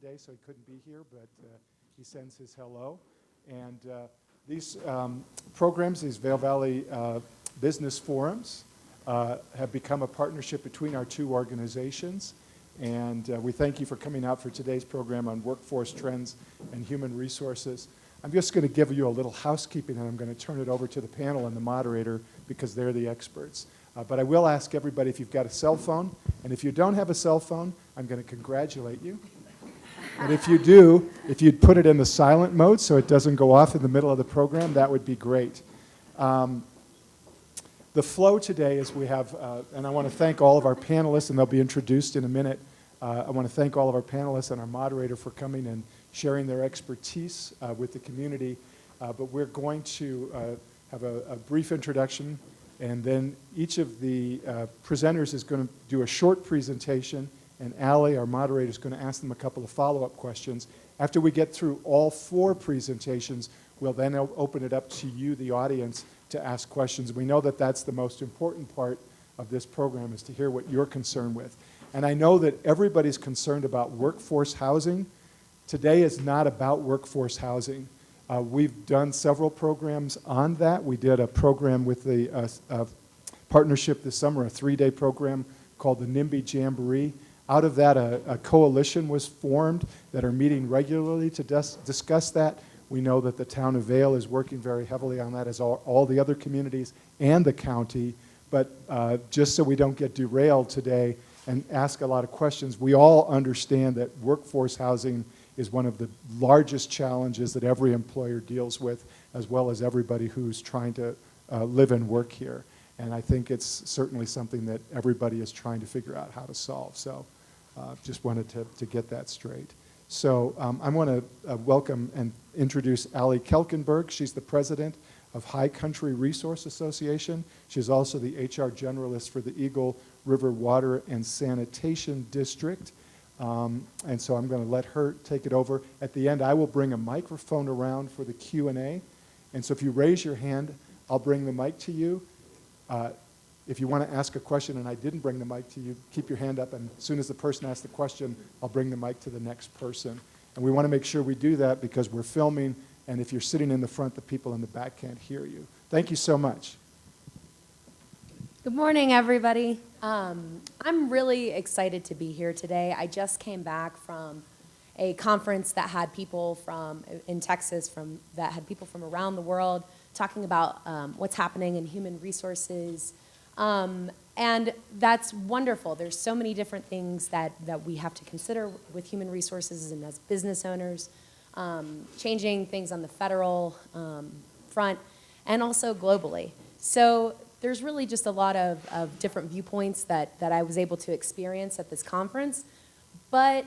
today, so he couldn't be here, but he sends his hello. And these programs, these Vail Valley Business Forums, have become a partnership between our two organizations. And we thank you for coming out for today's program on workforce trends and human resources. I'm just going to give you a little housekeeping, and I'm going to turn it over to the panel and the moderator because they're the experts. But I will ask everybody if you've got a cell phone, and if you don't have a cell phone, I'm going to congratulate you. But if you do, if you'd put it in the silent mode so it doesn't go off in the middle of the program, that would be great. The flow today is we have, and I want to thank all of our panelists, and they'll be introduced in a minute. I want to thank all of our panelists and our moderator for coming and sharing their expertise with the community. But we're going to have a brief introduction, and then each of the presenters is going to do a short presentation, and Allie, our moderator, is going to ask them a couple of follow-up questions. After we get through all 4 presentations, we'll then open it up to you, the audience, to ask questions. We know that that's the most important part of this program, is to hear what you're concerned with. And I know that everybody's concerned about workforce housing. Today is not about workforce housing. We've done several programs on that. We did a program with the partnership this summer, a 3-day program called the NIMBY Jamboree. Out of that, a coalition was formed that are meeting regularly to discuss that. We know that the town of Vail is working very heavily on that, as all the other communities and the county. But just so we don't get derailed today and ask a lot of questions, we all understand that workforce housing is one of the largest challenges that every employer deals with, as well as everybody who's trying to live and work here. And I think it's certainly something that everybody is trying to figure out how to solve. So just wanted to get that straight. So I want to welcome and introduce Allie Kelkenberg. She's the president of High Country Resource Association. She's also the HR generalist for the Eagle River Water and Sanitation District. And so I'm going to let her take it over. At the end, I will bring a microphone around for the Q&A. And so if you raise your hand, I'll bring the mic to you. If you want to ask a question and I didn't bring the mic to you, keep your hand up, and as soon as the person asks the question, I'll bring the mic to the next person. And we want to make sure we do that because we're filming, and if you're sitting in the front, the people in the back can't hear you. Thank you so much. Good morning, everybody. I'm really excited to be here today. I just came back from a conference that had people in Texas that had people from around the world talking about what's happening in human resources. And that's wonderful. There's so many different things that we have to consider with human resources and as business owners, changing things on the federal front and also globally. So there's really just a lot of different viewpoints that I was able to experience at this conference. But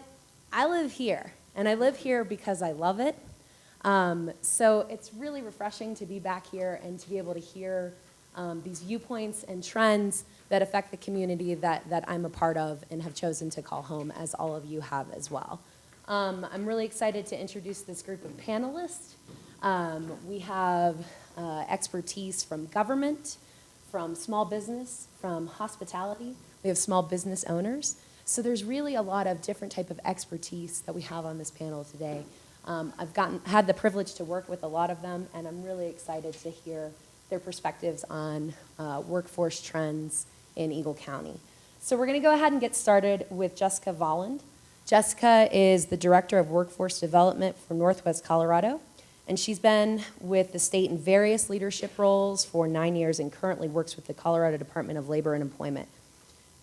I live here, and I live here because I love it. So it's really refreshing to be back here and to be able to hear these viewpoints and trends that affect the community that I'm a part of and have chosen to call home, as all of you have as well. I'm really excited to introduce this group of panelists. We have expertise from government, from small business, from hospitality. We have small business owners. So there's really a lot of different type of expertise that we have on this panel today. I've had the privilege to work with a lot of them, and I'm really excited to hear their perspectives on workforce trends in Eagle County. So we're going to go ahead and get started with Jessica Volland. Jessica is the Director of Workforce Development for Northwest Colorado, and she's been with the state in various leadership roles for 9 years and currently works with the Colorado Department of Labor and Employment.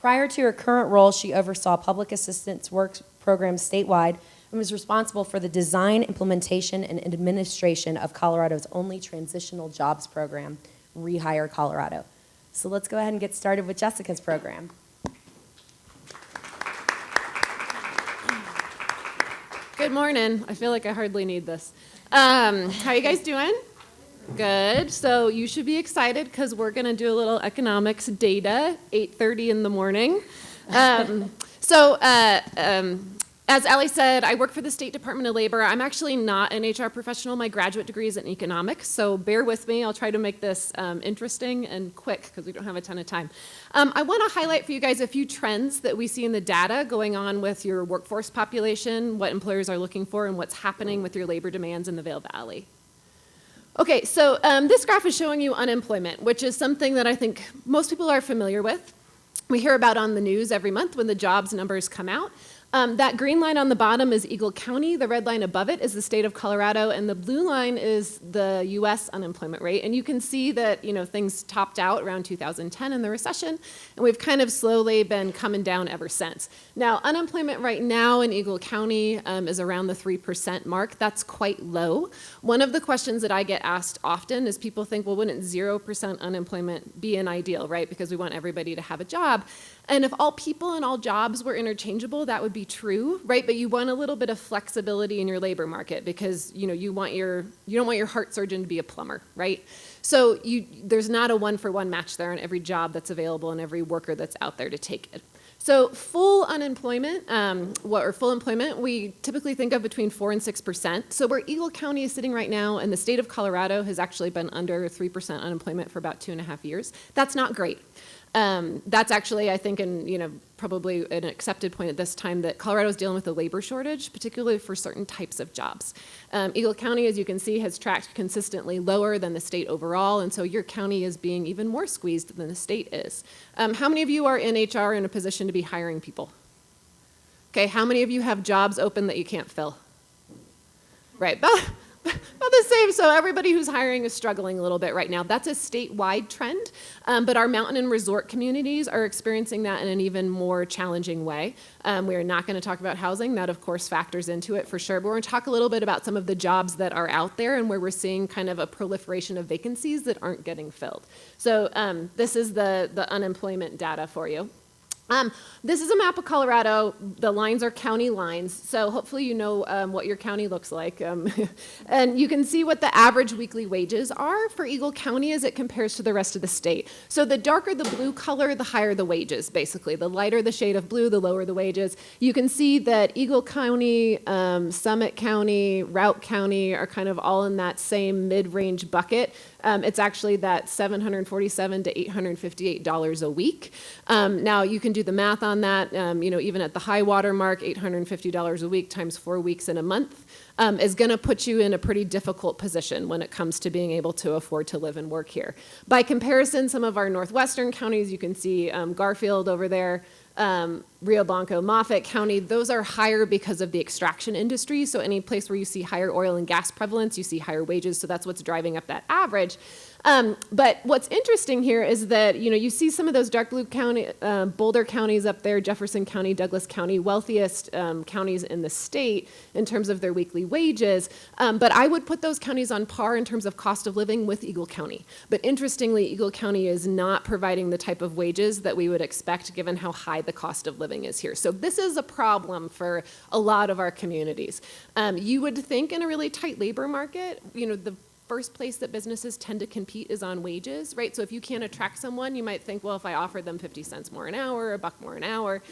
Prior to her current role, she oversaw public assistance work programs statewide and was responsible for the design, implementation, and administration of Colorado's only transitional jobs program, Rehire Colorado. So let's go ahead and get started with Jessica's program. Good morning. I feel like I hardly need this. How are you guys doing? Good. So you should be excited because we're going to do a little economics data, 8:30 in the morning. As Allie said, I work for the State Department of Labor. I'm actually not an HR professional. My graduate degree is in economics, so bear with me. I'll try to make this interesting and quick because we don't have a ton of time. I want to highlight for you guys a few trends that we see in the data going on with your workforce population, what employers are looking for, and what's happening with your labor demands in the Vail Valley. Okay, so this graph is showing you unemployment, which is something that I think most people are familiar with. We hear about on the news every month when the jobs numbers come out. That green line on the bottom is Eagle County. The red line above it is the state of Colorado, and the blue line is the U.S. unemployment rate. And you can see that things topped out around 2010 in the recession, and we've kind of slowly been coming down ever since. Now, unemployment right now in Eagle County is around the 3% mark. That's quite low. One of the questions that I get asked often is people think, well, wouldn't 0% unemployment be an ideal, right? Because we want everybody to have a job. And if all people and all jobs were interchangeable, that would be true, right? But you want a little bit of flexibility in your labor market because you don't want your heart surgeon to be a plumber, right? So there's not a one-for-one match there on every job that's available and every worker that's out there to take it. So full unemployment, full employment, we typically think of between 4 and 6%. So where Eagle County is sitting right now, and the state of Colorado has actually been under 3% unemployment for about 2.5 years. That's not great. That's actually, I think, probably an accepted point at this time that Colorado is dealing with a labor shortage, particularly for certain types of jobs. Eagle County, as you can see, has tracked consistently lower than the state overall, and so your county is being even more squeezed than the state is. How many of you are in HR in a position to be hiring people? Okay, how many of you have jobs open that you can't fill? Right, about the same. So everybody who's hiring is struggling a little bit right now. That's a statewide trend, but our mountain and resort communities are experiencing that in an even more challenging way. We are not going to talk about housing. That, of course, factors into it for sure. But we're going to talk a little bit about some of the jobs that are out there and where we're seeing kind of a proliferation of vacancies that aren't getting filled. So this is the unemployment data for you. This is a map of Colorado. The lines are county lines, so hopefully you know what your county looks like. And you can see what the average weekly wages are for Eagle County as it compares to the rest of the state. So the darker the blue color, the higher the wages, basically. The lighter the shade of blue, the lower the wages. You can see that Eagle County, Summit County, Routt County are kind of all in that same mid-range bucket. It's actually that $747 to $858 a week. Now, you can do the math on that. Even at the high water mark, $850 a week times 4 weeks in a month is going to put you in a pretty difficult position when it comes to being able to afford to live and work here. By comparison, some of our northwestern counties, you can see Garfield over there, Rio Blanco, Moffat County, those are higher because of the extraction industry. So any place where you see higher oil and gas prevalence, you see higher wages. So that's what's driving up that average. But what's interesting here is that, you see some of those dark blue county, Boulder counties up there, Jefferson County, Douglas County, wealthiest counties in the state in terms of their weekly wages. But I would put those counties on par in terms of cost of living with Eagle County. But interestingly, Eagle County is not providing the type of wages that we would expect given how high the cost of living is here. So this is a problem for a lot of our communities. You would think in a really tight labor market, the first place that businesses tend to compete is on wages, right? So if you can't attract someone, you might think, well, if I offer them 50 cents more an hour, $1 more an hour,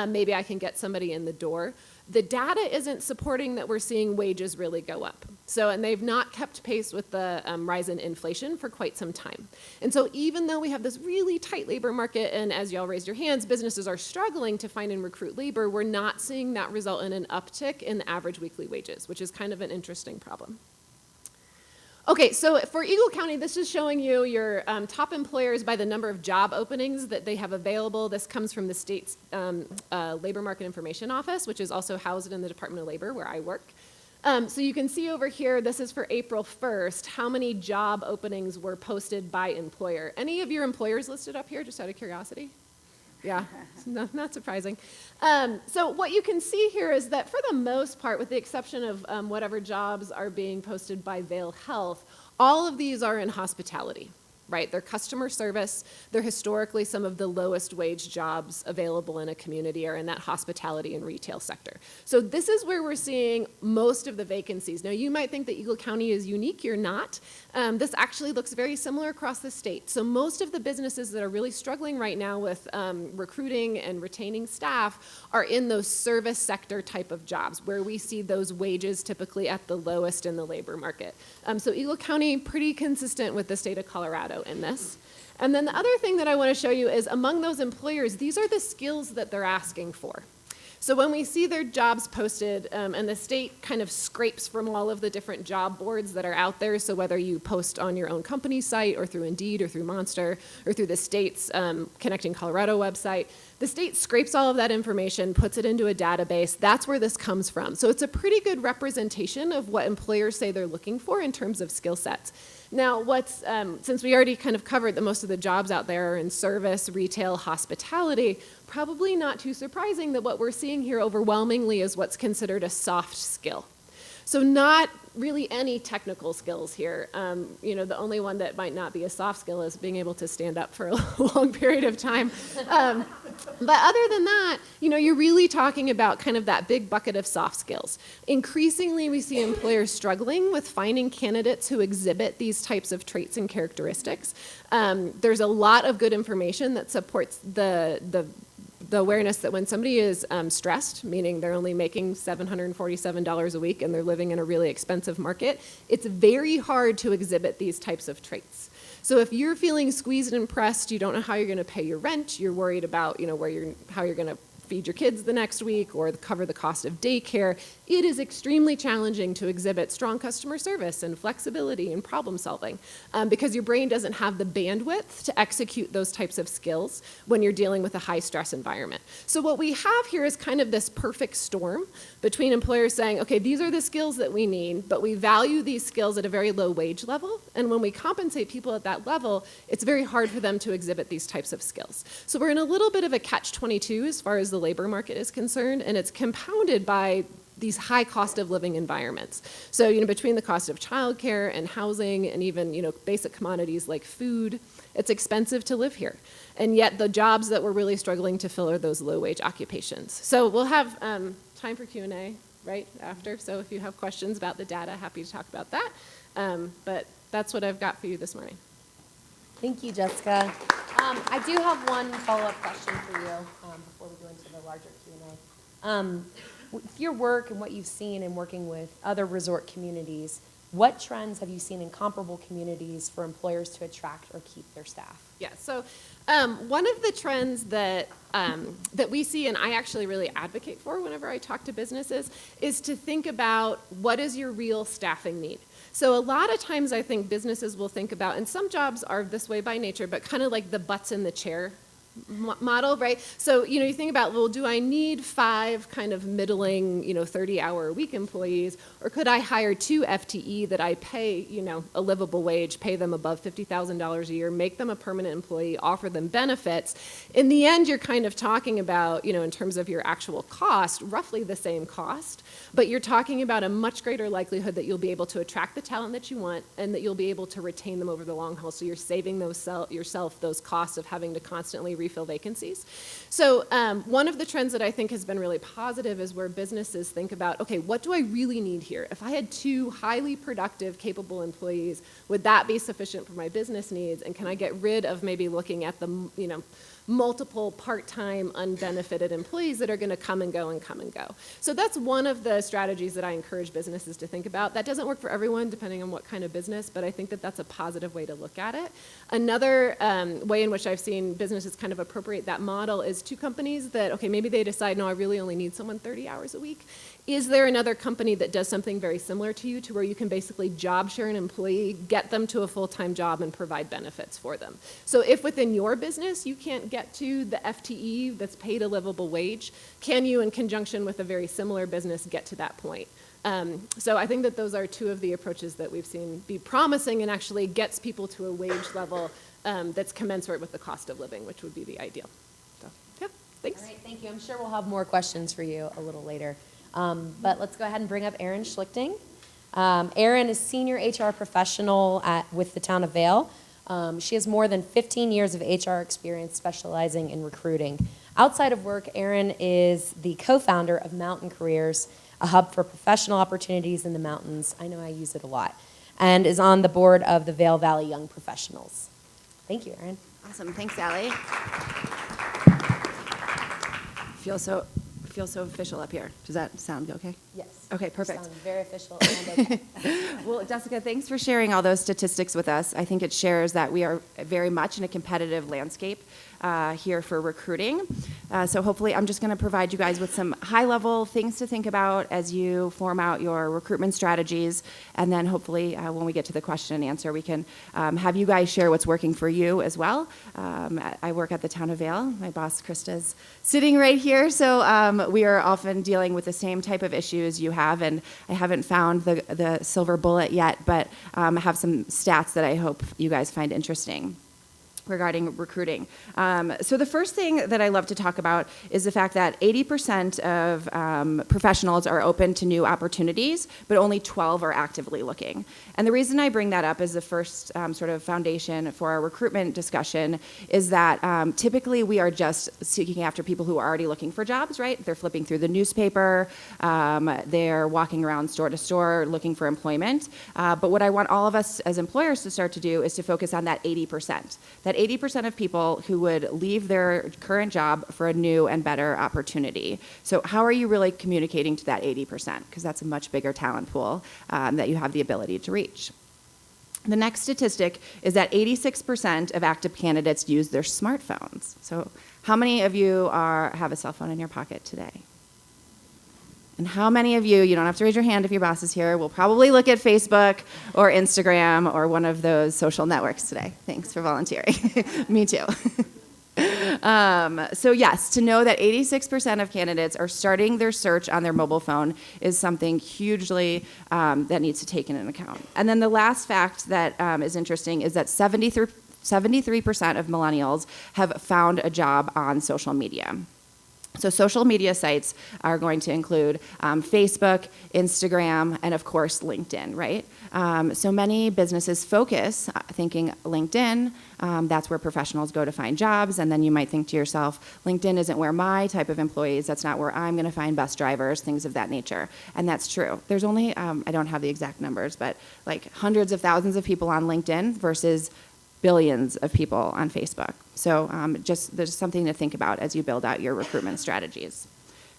maybe I can get somebody in the door. The data isn't supporting that we're seeing wages really go up. And they've not kept pace with the rise in inflation for quite some time. And so even though we have this really tight labor market, and as y'all raised your hands, businesses are struggling to find and recruit labor, we're not seeing that result in an uptick in the average weekly wages, which is kind of an interesting problem. Okay, so for Eagle County, this is showing you your top employers by the number of job openings that they have available. This comes from the state's Labor Market Information Office, which is also housed in the Department of Labor, where I work. So you can see over here, this is for April 1st, how many job openings were posted by employer. Any of your employers listed up here, just out of curiosity? Yeah, not surprising. So what you can see here is that for the most part, with the exception of whatever jobs are being posted by Vail Health, all of these are in hospitality. right? They're customer service. They're historically some of the lowest wage jobs available in a community are in that hospitality and retail sector. So this is where we're seeing most of the vacancies. Now, you might think that Eagle County is unique. You're not. This actually looks very similar across the state. So most of the businesses that are really struggling right now with recruiting and retaining staff are in those service sector type of jobs where we see those wages typically at the lowest in the labor market. So Eagle County, pretty consistent with the state of Colorado in this. And then the other thing that I want to show you is among those employers, these are the skills that they're asking for. So when we see their jobs posted, and the state kind of scrapes from all of the different job boards that are out there, so whether you post on your own company site or through Indeed or through Monster or through the state's Connecting Colorado website, the state scrapes all of that information, puts it into a database. That's where this comes from. So it's a pretty good representation of what employers say they're looking for in terms of skill sets. Now, since we already kind of covered that most of the jobs out there are in service, retail, hospitality, probably not too surprising that what we're seeing here overwhelmingly is what's considered a soft skill. So not really any technical skills here. The only one that might not be a soft skill is being able to stand up for a long period of time. But other than that, you're really talking about kind of that big bucket of soft skills. Increasingly, we see employers struggling with finding candidates who exhibit these types of traits and characteristics. There's a lot of good information that supports the awareness that when somebody is stressed, meaning they're only making $747 a week and they're living in a really expensive market, it's very hard to exhibit these types of traits. So if you're feeling squeezed and pressed, you don't know how you're going to pay your rent, you're worried about how you're going to feed your kids the next week or cover the cost of daycare, it is extremely challenging to exhibit strong customer service and flexibility and problem solving because your brain doesn't have the bandwidth to execute those types of skills when you're dealing with a high stress environment. So what we have here is kind of this perfect storm between employers saying, okay, these are the skills that we need, but we value these skills at a very low wage level. And when we compensate people at that level, it's very hard for them to exhibit these types of skills. So we're in a little bit of a catch-22 as far as the labor market is concerned, and it's compounded by these high cost of living environments. So, between the cost of childcare and housing and even, basic commodities like food, it's expensive to live here. And yet the jobs that we're really struggling to fill are those low wage occupations. So we'll have time for Q&A right after. So if you have questions about the data, happy to talk about that. But that's what I've got for you this morning. Thank you, Jessica. I do have one follow-up question for you before we go into the larger Q&A. With your work and what you've seen in working with other resort communities, what trends have you seen in comparable communities for employers to attract or keep their staff? Yeah, so one of the trends that we see, and I actually really advocate for whenever I talk to businesses, is to think about what is your real staffing need. So a lot of times I think businesses will think about, and some jobs are this way by nature, but kind of like the butts in the chair model, right? So, you think about, well, do I need 5 kind of middling, 30-hour-a-week employees, or could I hire 2 FTE that I pay, a livable wage, pay them above $50,000 a year, make them a permanent employee, offer them benefits? In the end, you're kind of talking about, in terms of your actual cost, roughly the same cost, but you're talking about a much greater likelihood that you'll be able to attract the talent that you want and that you'll be able to retain them over the long haul. So you're saving yourself those costs of having to constantly refill vacancies. So one of the trends that I think has been really positive is where businesses think about, okay, what do I really need here? If I had 2 highly productive, capable employees, would that be sufficient for my business needs? And can I get rid of maybe looking at the, multiple part-time unbenefited employees that are going to come and go and come and go. So that's one of the strategies that I encourage businesses to think about. That doesn't work for everyone depending on what kind of business, but I think that that's a positive way to look at it. Another way in which I've seen businesses kind of appropriate that model is 2 companies that, okay, maybe they decide, no, I really only need someone 30 hours a week. Is there another company that does something very similar to you to where you can basically job share an employee, get them to a full-time job, and provide benefits for them? So if within your business you can't get to the FTE that's paid a livable wage, can you, in conjunction with a very similar business, get to that point? So I think that those are 2 of the approaches that we've seen be promising and actually gets people to a wage level that's commensurate with the cost of living, which would be the ideal. So, yeah, thanks. All right, thank you. I'm sure we'll have more questions for you a little later. But let's go ahead and bring up Erin Schlichting. Erin is Senior HR Professional with the town of Vail. She has more than 15 years of HR experience specializing in recruiting. Outside of work, Erin is the co-founder of Mountain Careers, a hub for professional opportunities in the mountains. I know I use it a lot. And is on the board of the Vail Valley Young Professionals. Thank you, Erin. Awesome. Thanks, Allie. Feel so official up here. Does that sound okay? Yes. Okay, perfect. Sounds very official and okay. Well, Jessica, thanks for sharing all those statistics with us. I think it shares that we are very much in a competitive landscape here for recruiting. So hopefully I'm just going to provide you guys with some high-level things to think about as you form out your recruitment strategies. And then hopefully when we get to the question and answer, we can have you guys share what's working for you as well. I work at the town of Vail. My boss, Krista's sitting right here. So we are often dealing with the same type of issues you have. And I haven't found the silver bullet yet, but I have some stats that I hope you guys find interesting regarding recruiting. So the first thing that I love to talk about is the fact that 80% of professionals are open to new opportunities, but only 12 are actively looking. And the reason I bring that up as the first sort of foundation for our recruitment discussion is that typically we are just seeking after people who are already looking for jobs, right? They're flipping through the newspaper, they're walking around store to store looking for employment. But what I want all of us as employers to start to do is to focus on that 80%. That 80% of people who would leave their current job for a new and better opportunity. So how are you really communicating to that 80%? Because that's a much bigger talent pool that you have the ability to reach. The next statistic is that 86% of active candidates use their smartphones. So how many of you have a cell phone in your pocket today? And how many of you don't have to raise your hand if your boss is here, will probably look at Facebook or Instagram or one of those social networks today? Thanks for volunteering. Me too. So yes, to know that 86% of candidates are starting their search on their mobile phone is something hugely that needs to take into account. And then the last fact that is interesting is that 73% of millennials have found a job on social media. So social media sites are going to include Facebook, Instagram, and of course LinkedIn, right? So many businesses focus thinking LinkedIn, that's where professionals go to find jobs, and then you might think to yourself, LinkedIn isn't where my type of employees, that's not where I'm going to find bus drivers, things of that nature. And that's true. There's only, I don't have the exact numbers, but like hundreds of thousands of people on LinkedIn versus billions of people on Facebook. So there's something to think about as you build out your recruitment strategies.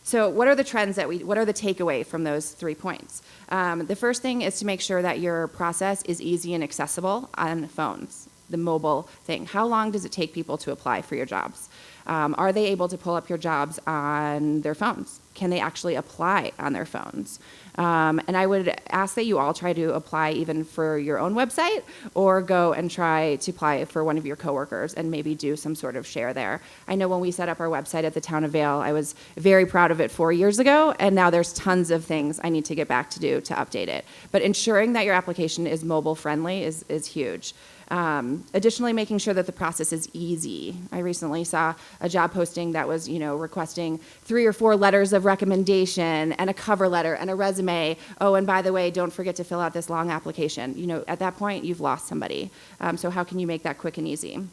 So what are the trends what are the takeaway from those 3 points? The first thing is to make sure that your process is easy and accessible on phones, the mobile thing. How long does it take people to apply for your jobs? Are they able to pull up your jobs on their phones? Can they actually apply on their phones? And I would ask that you all try to apply even for your own website or go and try to apply for one of your coworkers and maybe do some sort of share there. I know when we set up our website at the town of Vail, I was very proud of it 4 years ago, and now there's tons of things I need to get back to do to update it. But ensuring that your application is mobile friendly is huge. Additionally, making sure that the process is easy. I recently saw a job posting that was, requesting 3 or 4 letters of recommendation and a cover letter and a resume. Oh, and by the way, don't forget to fill out this long application. At that point, you've lost somebody. So how can you make that quick and easy?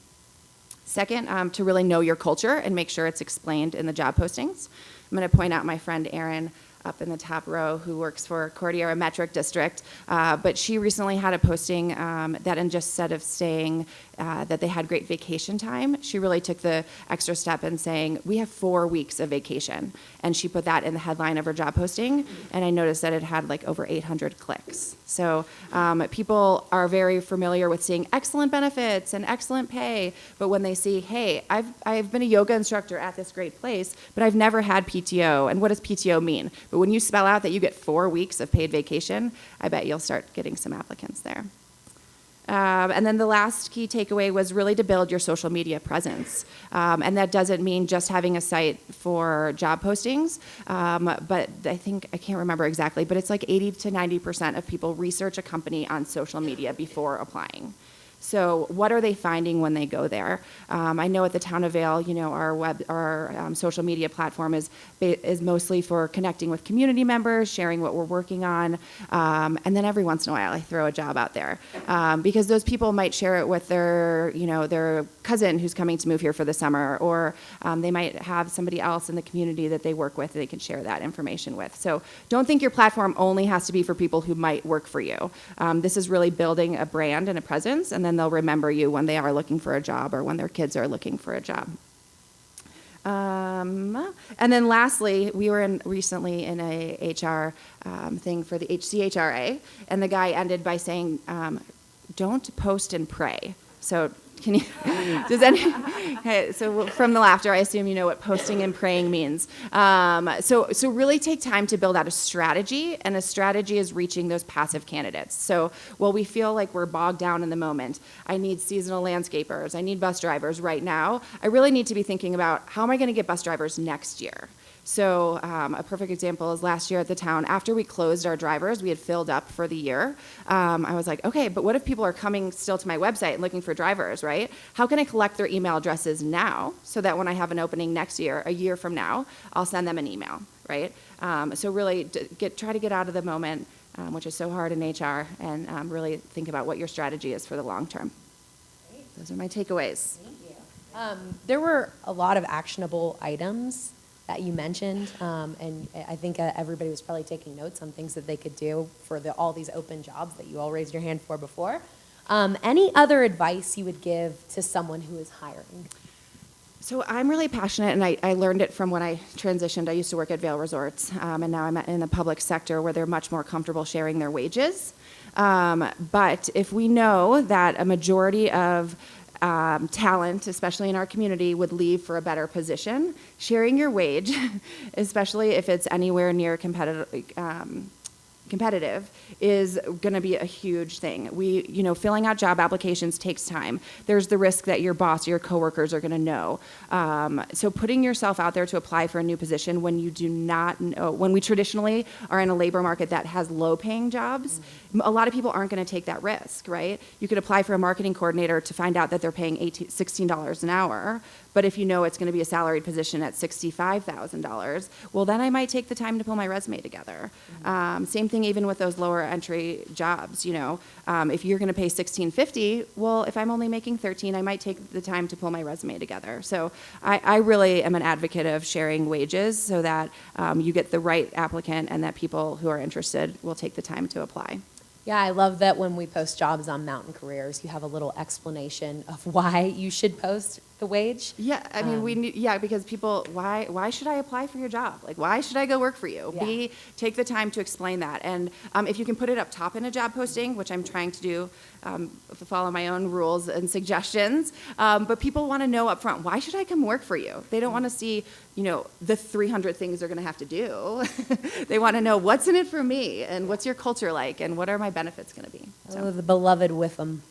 Second, to really know your culture and make sure it's explained in the job postings. I'm going to point out my friend Erin up in the top row who works for Cordillera Metric District, but she recently had a posting that instead of saying that they had great vacation time, she really took the extra step in saying, we have 4 weeks of vacation. And she put that in the headline of her job posting, and I noticed that it had like over 800 clicks. So people are very familiar with seeing excellent benefits and excellent pay, but when they see, hey, I've been a yoga instructor at this great place, but I've never had PTO, and what does PTO mean? But when you spell out that you get 4 weeks of paid vacation, I bet you'll start getting some applicants there. And then the last key takeaway was really to build your social media presence. And that doesn't mean just having a site for job postings, but I can't remember exactly, but it's like 80 to 90% of people research a company on social media before applying. So what are they finding when they go there? I know at the town of Vail, our social media platform is mostly for connecting with community members, sharing what we're working on, and then every once in a while I throw a job out there because those people might share it with their cousin who's coming to move here for the summer, or they might have somebody else in the community that they work with that they can share that information with. So don't think your platform only has to be for people who might work for you. This is really building a brand and a presence, and then they'll remember you when they are looking for a job or when their kids are looking for a job. And then lastly, we were recently in a HR thing for the HCHRA, and the guy ended by saying, don't post and pray. So can you, so from the laughter, I assume you know what posting and praying means. So really take time to build out a strategy, and a strategy is reaching those passive candidates. So while we feel like we're bogged down in the moment, I need seasonal landscapers, I need bus drivers right now, I really need to be thinking about how am I going to get bus drivers next year? So a perfect example is last year at the town, after we closed our drivers, we had filled up for the year. I was like, okay, but what if people are coming still to my website and looking for drivers, right? How can I collect their email addresses now so that when I have an opening next year, a year from now, I'll send them an email, right? So really try to get out of the moment, which is so hard in HR, and really think about what your strategy is for the long term. Those are my takeaways. Thank you. There were a lot of actionable items that you mentioned, and I think everybody was probably taking notes on things that they could do for all these open jobs that you all raised your hand for before. Any other advice you would give to someone who is hiring? So I'm really passionate, and I learned it from when I transitioned. I used to work at Vail Resorts, and now I'm in the public sector where they're much more comfortable sharing their wages. But if we know that a majority of talent, especially in our community, would leave for a better position, sharing your wage, especially if it's anywhere near competitive, is going to be a huge thing. Filling out job applications takes time. There's the risk that your boss or your coworkers are going to know. So putting yourself out there to apply for a new position when you do not know, when we traditionally are in a labor market that has low-paying jobs, a lot of people aren't going to take that risk, right? You could apply for a marketing coordinator to find out that they're paying $16 an hour, but if you know it's going to be a salaried position at $65,000, well, then I might take the time to pull my resume together. Same thing even with those lower entry jobs. If you're going to pay $16.50, well, if I'm only making $13, I might take the time to pull my resume together. So I really am an advocate of sharing wages so that you get the right applicant and that people who are interested will take the time to apply. Yeah, I love that when we post jobs on Mountain Careers, you have a little explanation of why you should post the wage. Yeah, I mean, because people, why should I apply for your job? Like, why should I go work for you? Yeah. Take the time to explain that. And if you can put it up top in a job posting, which I'm trying to do, to follow my own rules and suggestions, but people want to know up front, why should I come work for you? They don't want to see, the 300 things they're going to have to do. They want to know what's in it for me, and what's your culture like, and what are my benefits going to be. So. Oh, the beloved with them.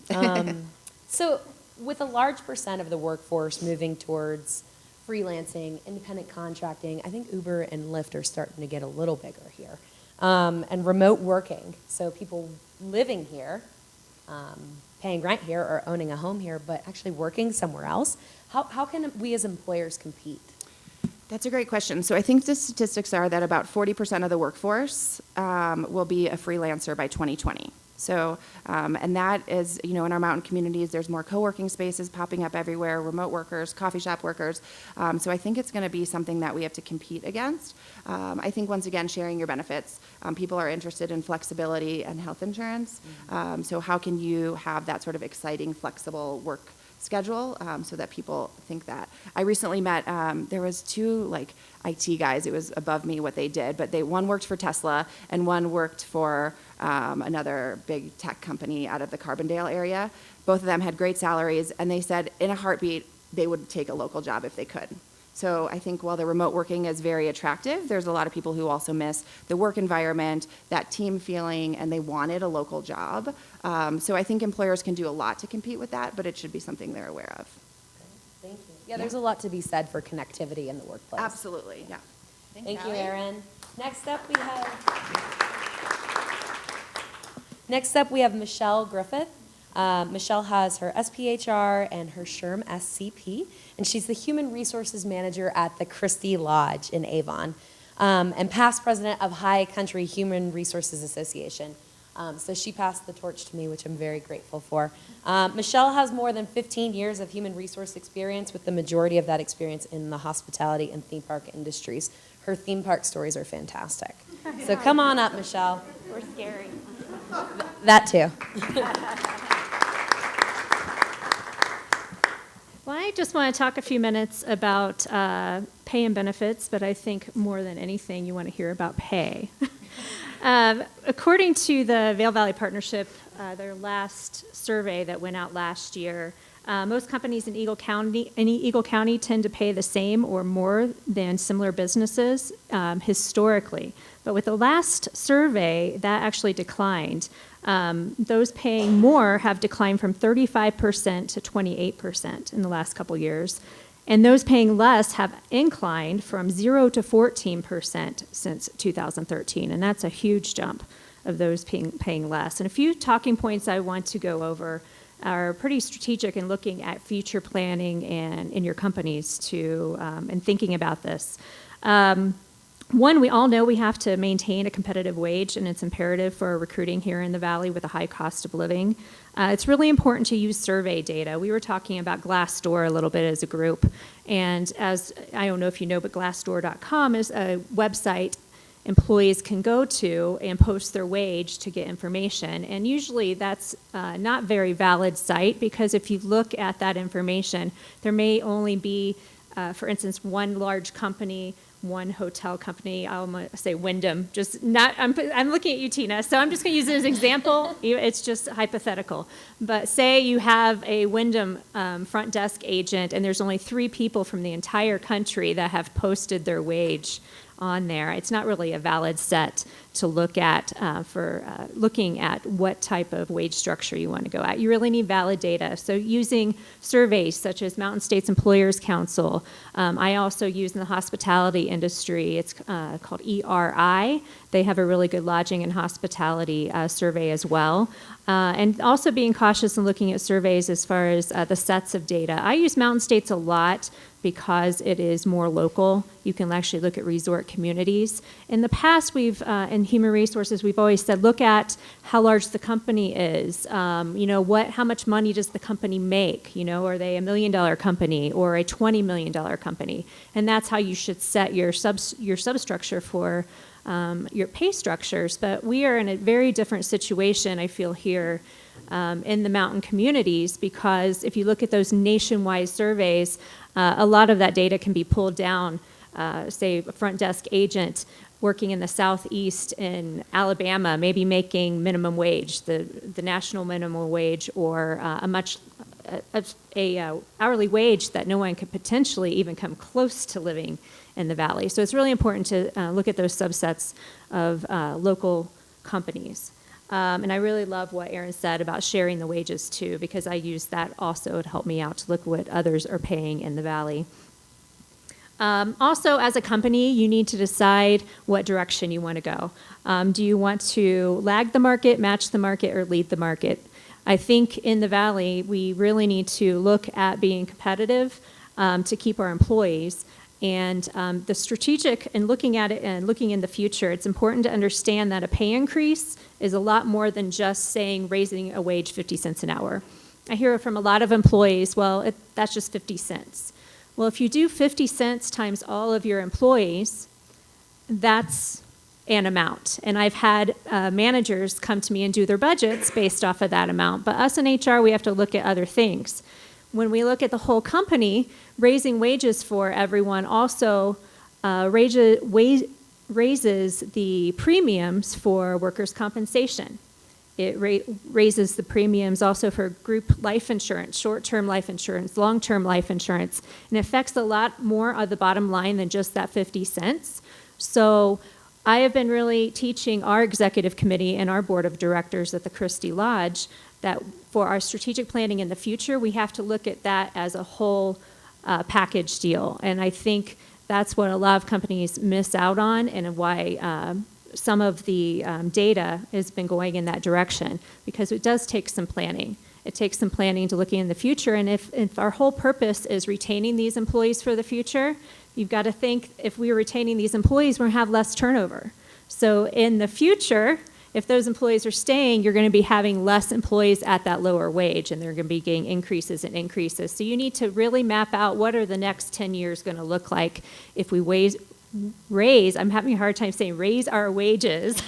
So with a large percent of the workforce moving towards freelancing, independent contracting, I think Uber and Lyft are starting to get a little bigger here. And remote working, so people living here, paying rent here or owning a home here, but actually working somewhere else. How can we as employers compete? That's a great question. So I think the statistics are that about 40% of the workforce will be a freelancer by 2020. So, and that is, in our mountain communities, there's more co-working spaces popping up everywhere, remote workers, coffee shop workers. So I think it's going to be something that we have to compete against. I think, once again, sharing your benefits. People are interested in flexibility and health insurance. So how can you have that sort of exciting, flexible work schedule so that people think that. I recently met, there was two IT guys. It was above me what they did, but one worked for Tesla and one worked for another big tech company out of the Carbondale area. Both of them had great salaries, and they said in a heartbeat they would take a local job if they could. So I think while the remote working is very attractive, there's a lot of people who also miss the work environment, that team feeling, and they wanted a local job. So I think employers can do a lot to compete with that, but it should be something they're aware of. Thank you. Yeah, there's a lot to be said for connectivity in the workplace. Absolutely, yeah. Thank you, Erin. Next up, we have Michelle Griffith. Michelle has her SPHR and her SHRM SCP, and she's the Human Resources Manager at the Christie Lodge in Avon, and past president of High Country Human Resources Association. So she passed the torch to me, which I'm very grateful for. Michelle has more than 15 years of human resource experience, with the majority of that experience in the hospitality and theme park industries. Her theme park stories are fantastic. So come on up, Michelle. We're scary. That too. Well, I just want to talk a few minutes about pay and benefits, but I think more than anything, you want to hear about pay. According to the Vail Valley Partnership, their last survey that went out last year, most companies in Eagle County tend to pay the same or more than similar businesses historically. But with the last survey, that actually declined. Those paying more have declined from 35% to 28% in the last couple years. And those paying less have inclined from 0 to 14% since 2013. And that's a huge jump of those paying less. And a few talking points I want to go over are pretty strategic in looking at future planning and in your companies and thinking about this. One, we all know we have to maintain a competitive wage, and it's imperative for recruiting here in the Valley with a high cost of living. It's really important to use survey data. We were talking about Glassdoor a little bit as a group, and as I don't know if you know, but Glassdoor.com is a website employees can go to and post their wage to get information. And usually that's not very valid site, because if you look at that information, there may only be, for instance, one large company, one hotel company. I'll say Wyndham. I'm looking at you, Tina, so I'm just going to use it as an example. It's just hypothetical. But say you have a Wyndham front desk agent, and there's only 3 people from the entire country that have posted their wage on there. It's not really a valid set to look at for looking at what type of wage structure you want to go at. You really need valid data. So using surveys such as Mountain States Employers Council. I also use in the hospitality industry. It's called ERI. They have a really good lodging and hospitality survey as well. And also being cautious in looking at surveys as far as the sets of data. I use Mountain States a lot because it is more local. You can actually look at resort communities. In the past, in human resources, we've always said, look at how large the company is. How much money does the company make? Are they $1 million company or a $20 million company? And that's how you should set your substructure for your pay structures. But we are in a very different situation, I feel, here in the mountain communities, because if you look at those nationwide surveys, a lot of that data can be pulled down. Say a front desk agent working in the southeast in Alabama, maybe making minimum wage, the national minimum wage, or a hourly wage that no one could potentially even come close to living in the Valley. So it's really important to look at those subsets of local companies. And I really love what Aaron said about sharing the wages too, because I use that also to help me out to look at what others are paying in the Valley. Also, as a company, you need to decide what direction you want to go. Do you want to lag the market, match the market, or lead the market? I think in the Valley, we really need to look at being competitive to keep our employees. And the strategic and looking at it and looking in the future, it's important to understand that a pay increase is a lot more than just saying raising a wage 50 cents an hour. I hear from a lot of employees, well, that's just 50 cents. Well, if you do 50 cents times all of your employees, that's an amount. And I've had managers come to me and do their budgets based off of that amount. But us in HR, we have to look at other things. When we look at the whole company, raising wages for everyone also raises the premiums for workers' compensation. It raises the premiums also for group life insurance, short-term life insurance, long-term life insurance, and it affects a lot more of the bottom line than just that 50 cents. So I have been really teaching our executive committee and our board of directors at the Christie Lodge that for our strategic planning in the future, we have to look at that as a whole package deal. And I think that's what a lot of companies miss out on, and why some of the data has been going in that direction, because it does take some planning. It takes some planning to looking in the future. And if our whole purpose is retaining these employees for the future, you've got to think if we're retaining these employees, we're going to have less turnover. So in the future, if those employees are staying, you're going to be having less employees at that lower wage, and they're going to be getting increases and increases. So you need to really map out what are the next 10 years going to look like if we raise, I'm having a hard time saying raise our wages.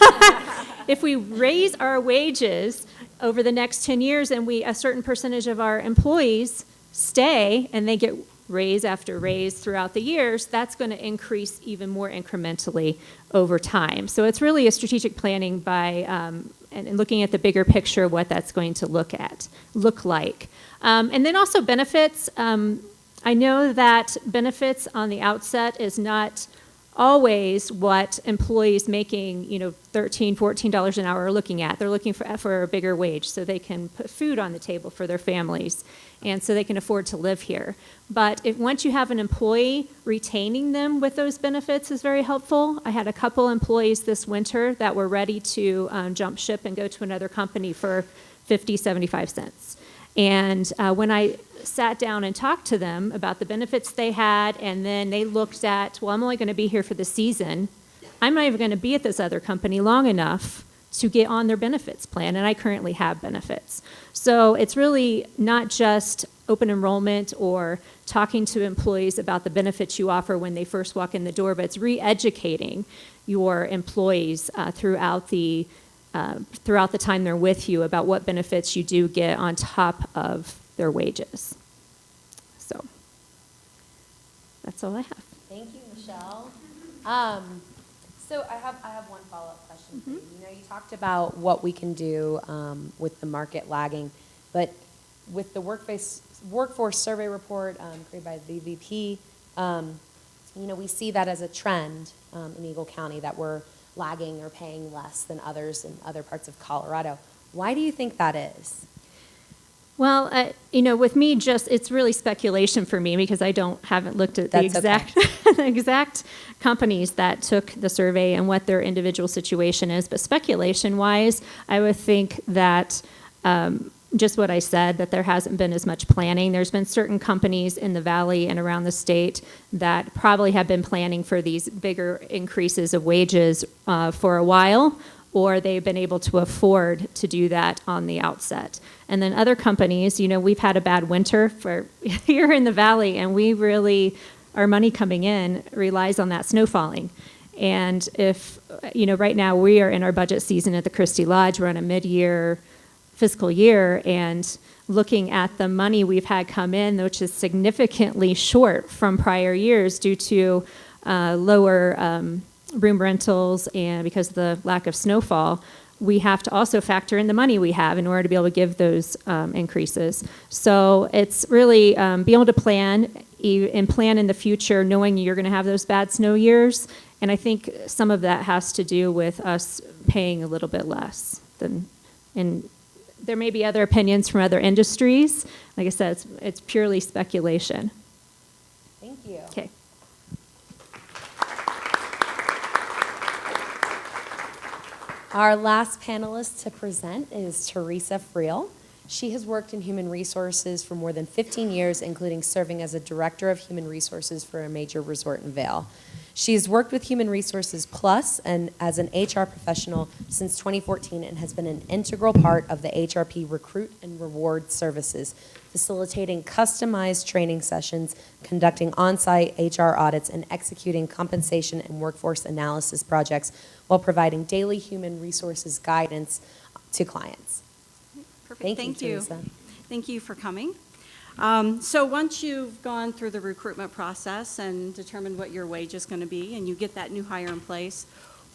If we raise our wages over the next 10 years and a certain percentage of our employees stay and they get raise after raise throughout the years, that's going to increase even more incrementally over time. So it's really a strategic planning by and looking at the bigger picture of what that's going to look like. And then also benefits. I know that benefits on the outset is not always what employees making, $13, $14 an hour are looking at. They're looking for a bigger wage so they can put food on the table for their families and so they can afford to live here. But once you have an employee, retaining them with those benefits is very helpful. I had a couple employees this winter that were ready to jump ship and go to another company for 50, 75 cents. And when I sat down and talked to them about the benefits they had, and then they looked at, well, I'm only going to be here for the season. I'm not even going to be at this other company long enough to get on their benefits plan, and I currently have benefits. So it's really not just open enrollment or talking to employees about the benefits you offer when they first walk in the door, but it's re-educating your employees throughout the time they're with you about what benefits you do get on top of their wages. So that's all I have. Thank you, Michelle. So I have one follow-up question for you. You talked about what we can do with the market lagging, but with the workforce survey report created by the VP, we see that as a trend in Eagle County that we're lagging or paying less than others in other parts of Colorado. Why do you think that is? Well, with me, it's really speculation for me because I haven't looked at the exact companies that took the survey and what their individual situation is. But speculation-wise, I would think that just what I said, that there hasn't been as much planning. There's been certain companies in the valley and around the state that probably have been planning for these bigger increases of wages for a while, or they've been able to afford to do that on the outset. And then other companies, we've had a bad winter for here in the valley, and our money coming in relies on that snow falling. And if, right now we are in our budget season at the Christie Lodge, we're on a mid-year fiscal year, and looking at the money we've had come in, which is significantly short from prior years due to lower room rentals and because of the lack of snowfall, we have to also factor in the money we have in order to be able to give those increases. So it's really be able to plan in the future, knowing you're going to have those bad snow years. And I think some of that has to do with us paying a little bit less than. And there may be other opinions from other industries. Like I said, it's purely speculation. Thank you. Okay. Our last panelist to present is Teresa Friel. She has worked in human resources for more than 15 years, including serving as a director of human resources for a major resort in Vail. She's worked with Human Resources Plus and as an HR professional since 2014 and has been an integral part of the HRP Recruit and Reward Services, facilitating customized training sessions, conducting on-site HR audits, and executing compensation and workforce analysis projects while providing daily human resources guidance to clients. Perfect. Thank you, Teresa. Thank you for coming. So once you've gone through the recruitment process and determined what your wage is going to be and you get that new hire in place,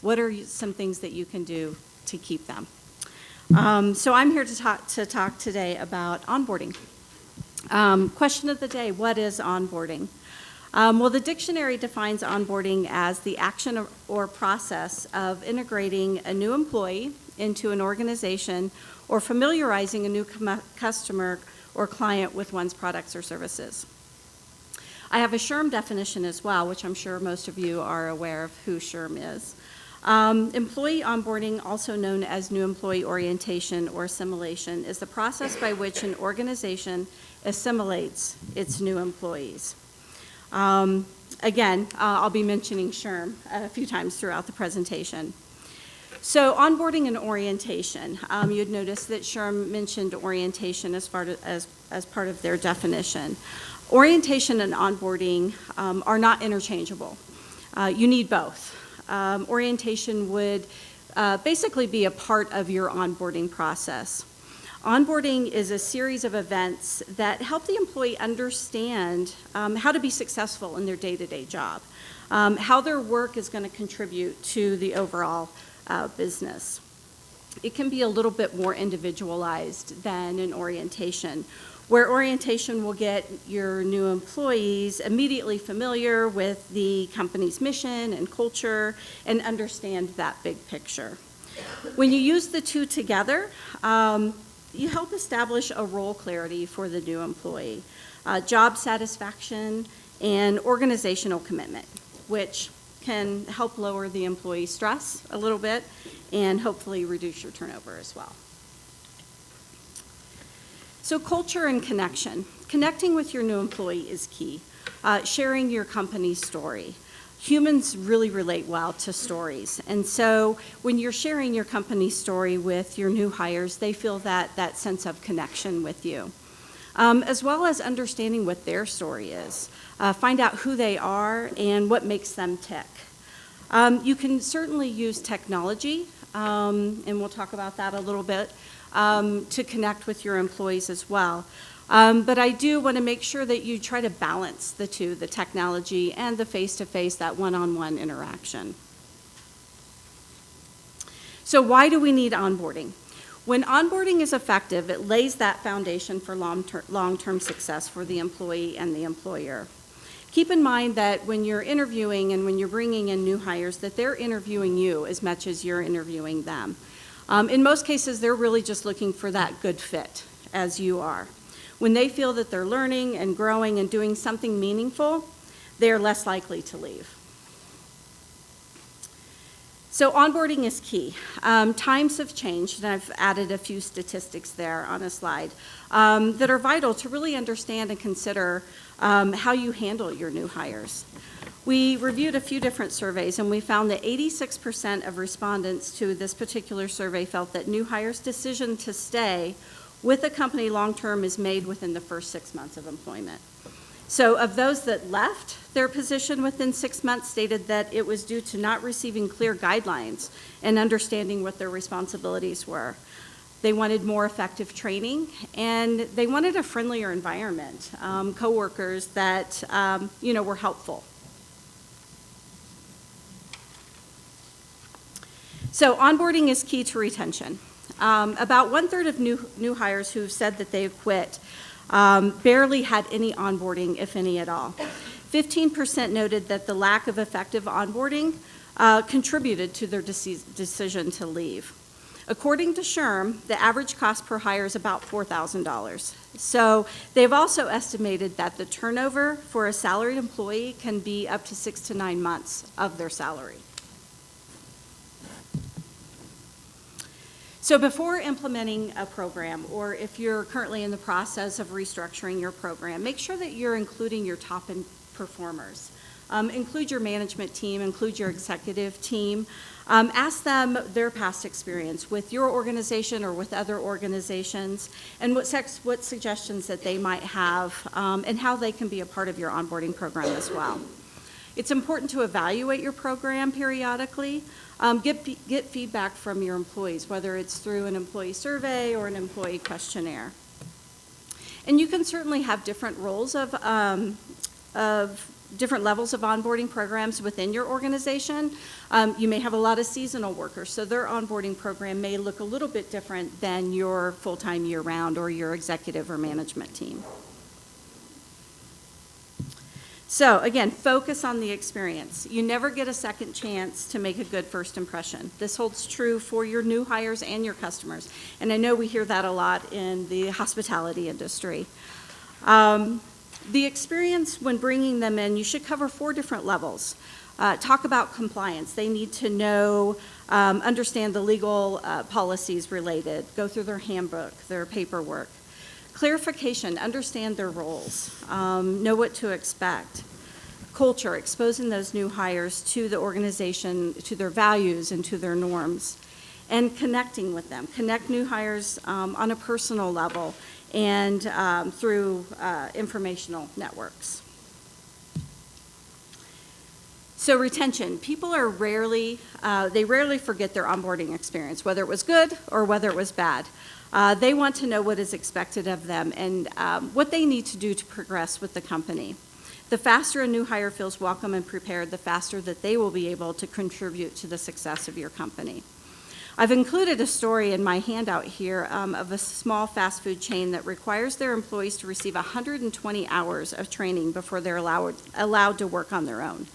what are some things that you can do to keep them? So I'm here to talk today about onboarding. Question of the day, what is onboarding? Well, the dictionary defines onboarding as the action or process of integrating a new employee into an organization or familiarizing a new customer or client with one's products or services. I have a SHRM definition as well, which I'm sure most of you are aware of who SHRM is. Employee onboarding, also known as new employee orientation or assimilation, is the process by which an organization assimilates its new employees. Again, I'll be mentioning SHRM a few times throughout the presentation. So onboarding and orientation. You'd notice that SHRM mentioned orientation as part of their definition. Orientation and onboarding are not interchangeable. You need both. Orientation would basically be a part of your onboarding process. Onboarding is a series of events that help the employee understand how to be successful in their day-to-day job, how their work is going to contribute to the overall business. It can be a little bit more individualized than an orientation, where orientation will get your new employees immediately familiar with the company's mission and culture and understand that big picture. When you use the two together, you help establish a role clarity for the new employee, job satisfaction, and organizational commitment, which can help lower the employee stress a little bit and hopefully reduce your turnover as well. So culture and connection. Connecting with your new employee is key. Sharing your company's story. Humans really relate well to stories. And so when you're sharing your company's story with your new hires, they feel that sense of connection with you. As well as understanding what their story is. Find out who they are and what makes them tick. You can certainly use technology, and we'll talk about that a little bit, to connect with your employees as well. But I do want to make sure that you try to balance the two, the technology and the face-to-face, that one-on-one interaction. So why do we need onboarding? When onboarding is effective, it lays that foundation for long-term success for the employee and the employer. Keep in mind that when you're interviewing and when you're bringing in new hires, that they're interviewing you as much as you're interviewing them. In most cases, they're really just looking for that good fit, as you are. When they feel that they're learning and growing and doing something meaningful, they're less likely to leave. So onboarding is key. Times have changed, and I've added a few statistics there on a slide that are vital to really understand and consider how you handle your new hires. We reviewed a few different surveys, and we found that 86% of respondents to this particular survey felt that new hires' decision to stay with a company long-term is made within the first 6 months of employment. So of those that left their position within 6 months, stated that it was due to not receiving clear guidelines and understanding what their responsibilities were. They wanted more effective training, and they wanted a friendlier environment, coworkers that were helpful. So onboarding is key to retention. About 1/3 of new hires who've said that they've quit barely had any onboarding, if any at all. 15% noted that the lack of effective onboarding contributed to their decision to leave. According to SHRM, the average cost per hire is about $4,000. So they've also estimated that the turnover for a salaried employee can be up to 6 to 9 months of their salary. So before implementing a program, or if you're currently in the process of restructuring your program, make sure that you're including your top performers. Include your management team, include your executive team. Ask them their past experience with your organization or with other organizations, and what suggestions that they might have, and how they can be a part of your onboarding program as well. It's important to evaluate your program periodically. Get feedback from your employees, whether it's through an employee survey or an employee questionnaire. And you can certainly have different roles of different levels of onboarding programs within your organization. You may have a lot of seasonal workers, so their onboarding program may look a little bit different than your full-time year-round or your executive or management team. So again, focus on the experience. You never get a second chance to make a good first impression. This holds true for your new hires and your customers. And I know we hear that a lot in the hospitality industry. The experience when bringing them in, you should cover 4 different levels. Talk about compliance. They need to know, understand the legal policies related, go through their handbook, their paperwork. Clarification, understand their roles, know what to expect. Culture, exposing those new hires to the organization, to their values and to their norms. And connecting with them. Connect new hires on a personal level and through informational networks. So retention, people are rarely forget their onboarding experience, whether it was good or whether it was bad. They want to know what is expected of them and what they need to do to progress with the company. The faster a new hire feels welcome and prepared, the faster that they will be able to contribute to the success of your company. I've included a story in my handout here of a small fast food chain that requires their employees to receive 120 hours of training before they're allowed to work on their own.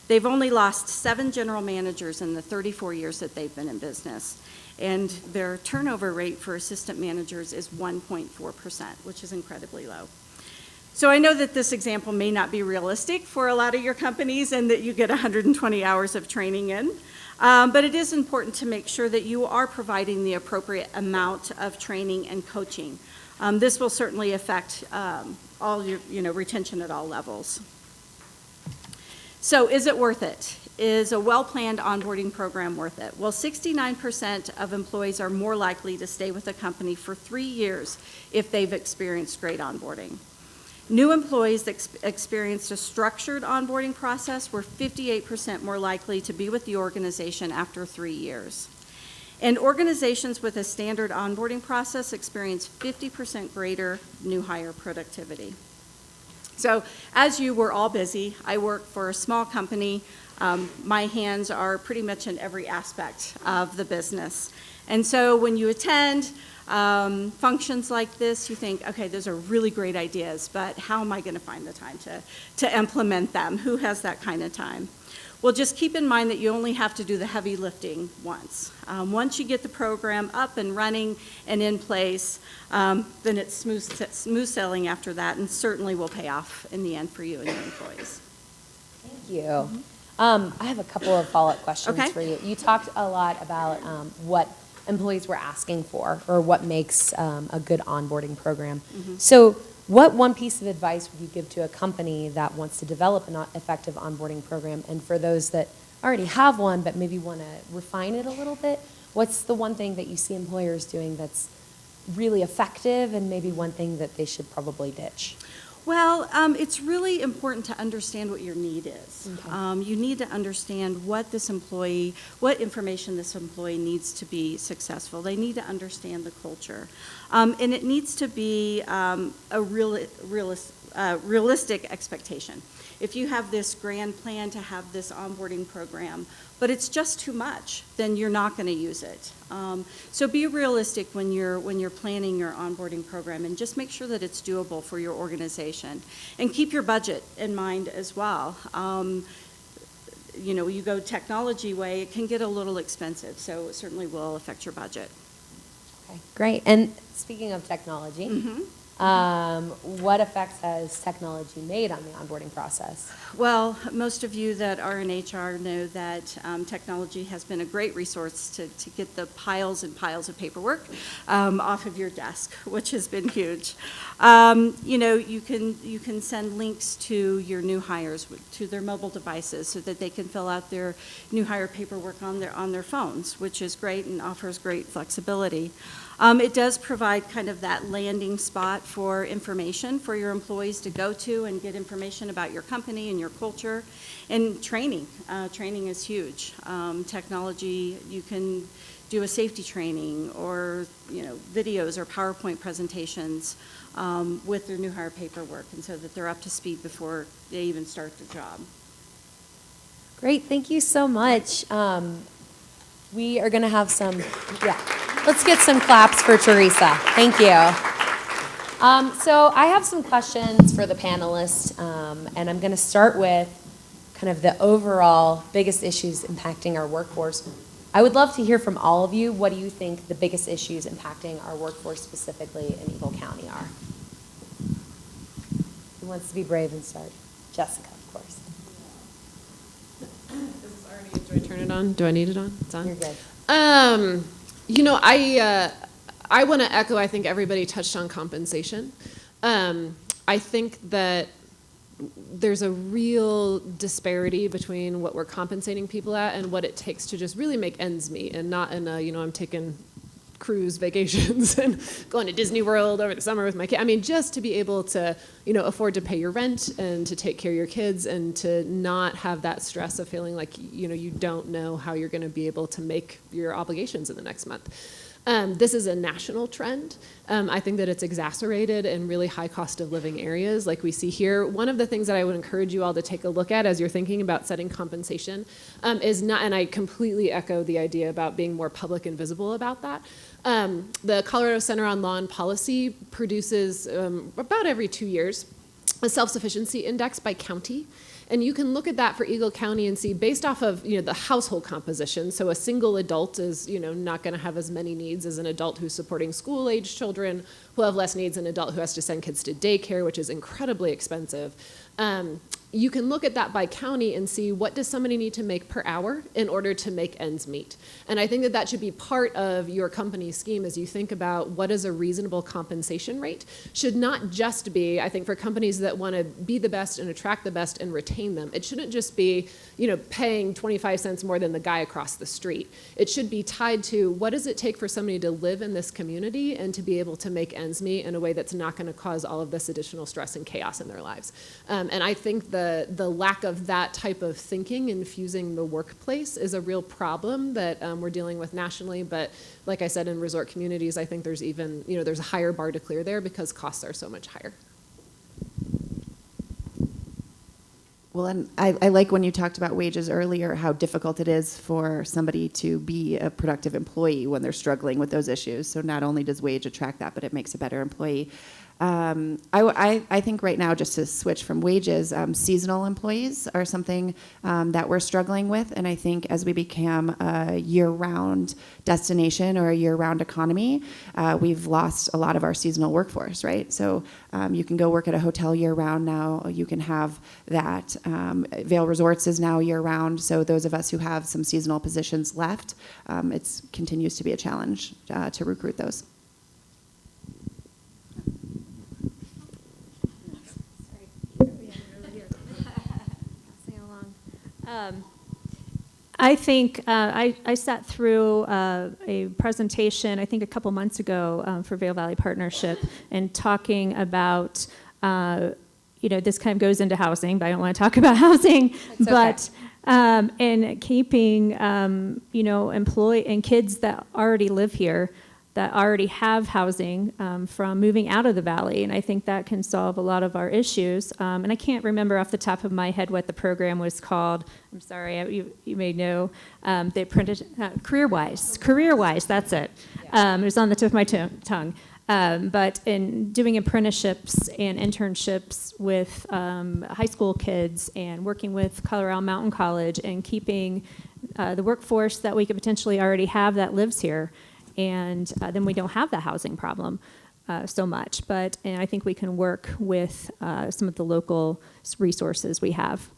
They've only lost 7 general managers in the 34 years that they've been in business, and their turnover rate for assistant managers is 1.4%, which is incredibly low. So I know that this example may not be realistic for a lot of your companies and that you get 120 hours of training in, but it is important to make sure that you are providing the appropriate amount of training and coaching. This will certainly affect all your retention at all levels. So is it worth it? Is a well-planned onboarding program worth it? Well, 69% of employees are more likely to stay with a company for 3 years if they've experienced great onboarding. New employees that experienced a structured onboarding process were 58% more likely to be with the organization after 3 years. And organizations with a standard onboarding process experience 50% greater new hire productivity. So as you were all busy, I work for a small company. My hands are pretty much in every aspect of the business. And so when you attend functions like this, you think, okay, those are really great ideas, but how am I going to find the time to implement them? Who has that kind of time? Well, just keep in mind that you only have to do the heavy lifting once. Once you get the program up and running and in place, then it's smooth sailing after that, and certainly will pay off in the end for you and your employees. Thank you. I have a couple of follow-up questions Okay. for you. You talked a lot about what employees were asking for or what makes a good onboarding program. So what one piece of advice would you give to a company that wants to develop an effective onboarding program? And for those that already have one but maybe want to refine it a little bit, what's the one thing that you see employers doing that's really effective and maybe one thing that they should probably ditch? Well, it's really important to understand what your need is. Okay. You need to understand what information this employee needs to be successful. They need to understand the culture. And it needs to be a realistic expectation. If you have this grand plan to have this onboarding program, but it's just too much, then you're not going to use it. So be realistic when you're planning your onboarding program, and just make sure that it's doable for your organization. And keep your budget in mind as well. You go technology way, it can get a little expensive, so it certainly will affect your budget. Okay, great. And speaking of technology, what effects has technology made on the onboarding process? Well, most of you that are in HR know that technology has been a great resource to get the piles and piles of paperwork off of your desk, which has been huge. You can send links to your new hires to their mobile devices so that they can fill out their new hire paperwork on their phones, which is great and offers great flexibility. It does provide kind of that landing spot for information for your employees to go to and get information about your company and your culture. And training. Training is huge. Technology, you can do a safety training or videos or PowerPoint presentations with their new hire paperwork, and so that they're up to speed before they even start the job. Great, thank you so much. We are going to have let's get some claps for Teresa. Thank you. So I have some questions for the panelists, and I'm going to start with kind of the overall biggest issues impacting our workforce. I would love to hear from all of you. What do you think the biggest issues impacting our workforce specifically in Eagle County are? Who wants to be brave and start? Jessica, of course. Do I turn it on? Do I need it on? It's on? You're good. I want to echo, I think everybody touched on compensation. I think that there's a real disparity between what we're compensating people at and what it takes to just really make ends meet, and not in a, I'm taking cruise vacations and going to Disney World over the summer with my kid. I mean, just to be able to, afford to pay your rent and to take care of your kids and to not have that stress of feeling like, you don't know how you're going to be able to make your obligations in the next month. This is a national trend. I think that it's exacerbated in really high cost of living areas like we see here. One of the things that I would encourage you all to take a look at as you're thinking about setting compensation is not, and I completely echo the idea about being more public and visible about that. The Colorado Center on Law and Policy produces about every 2 years a self-sufficiency index by county. And you can look at that for Eagle County and see, based off of the household composition, so a single adult is not going to have as many needs as an adult who's supporting school-age children, who have less needs than an adult who has to send kids to daycare, which is incredibly expensive. You can look at that by county and see, what does somebody need to make per hour in order to make ends meet? And I think that that should be part of your company scheme as you think about what is a reasonable compensation rate. Should not just be, I think, for companies that want to be the best and attract the best and retain them. It shouldn't just be, paying 25 cents more than the guy across the street. It should be tied to, what does it take for somebody to live in this community and to be able to make ends meet in a way that's not going to cause all of this additional stress and chaos in their lives. And I think the lack of that type of thinking infusing the workplace is a real problem that we're dealing with nationally. But like I said, in resort communities, I think there's even, there's a higher bar to clear there because costs are so much higher. Well, and I like when you talked about wages earlier, how difficult it is for somebody to be a productive employee when they're struggling with those issues. So not only does wage attract that, but it makes a better employee. I think right now, just to switch from wages, seasonal employees are something that we're struggling with. And I think as we become a year-round destination or a year-round economy, we've lost a lot of our seasonal workforce, right? So you can go work at a hotel year-round now. You can have that. Vail Resorts is now year-round. So those of us who have some seasonal positions left, it continues to be a challenge to recruit those. I think I sat through a presentation, I think a couple months ago for Vail Valley Partnership, and talking about, this kind of goes into housing, but I don't want to talk about housing. That's but and keeping, employee and kids that already live here, that already have housing from moving out of the valley, and I think that can solve a lot of our issues. And I can't remember off the top of my head what the program was called. I'm sorry, you may know. They printed CareerWise. That's it. It was on the tip of my tongue. But in doing apprenticeships and internships with high school kids and working with Colorado Mountain College and keeping the workforce that we could potentially already have that lives here. And then we don't have the housing problem so much. And I think we can work with some of the local resources we have.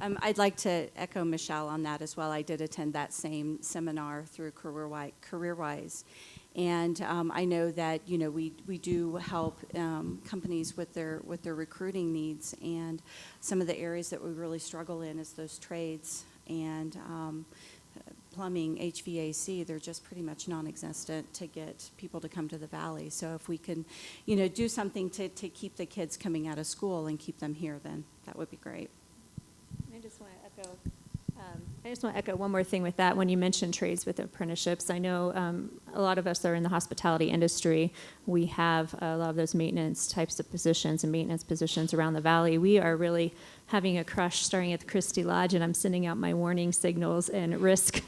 I'd like to echo Michelle on that as well. I did attend that same seminar through CareerWise. And I know that we do help companies with their recruiting needs, and some of the areas that we really struggle in is those trades and plumbing, HVAC. They're just pretty much non-existent to get people to come to the valley. So if we can, do something to keep the kids coming out of school and keep them here, then that would be great. I just want to echo one more thing with that. When you mentioned trades with apprenticeships, I know a lot of us are in the hospitality industry. We have a lot of those maintenance types of positions and maintenance positions around the valley. We are really having a crush starting at the Christie Lodge, and I'm sending out my warning signals and risk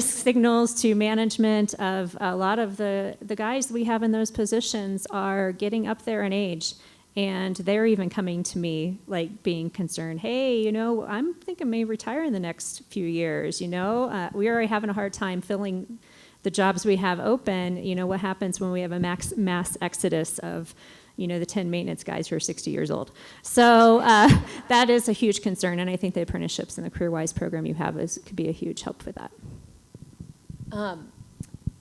signals to management of a lot of the guys we have in those positions are getting up there in age. And they're even coming to me, like, being concerned, hey, I'm thinking I may retire in the next few years, we already having a hard time filling the jobs we have open. What happens when we have a mass exodus of the 10 maintenance guys who are 60 years old. So that is a huge concern, and I think the apprenticeships and the CareerWise program you have could be a huge help for that.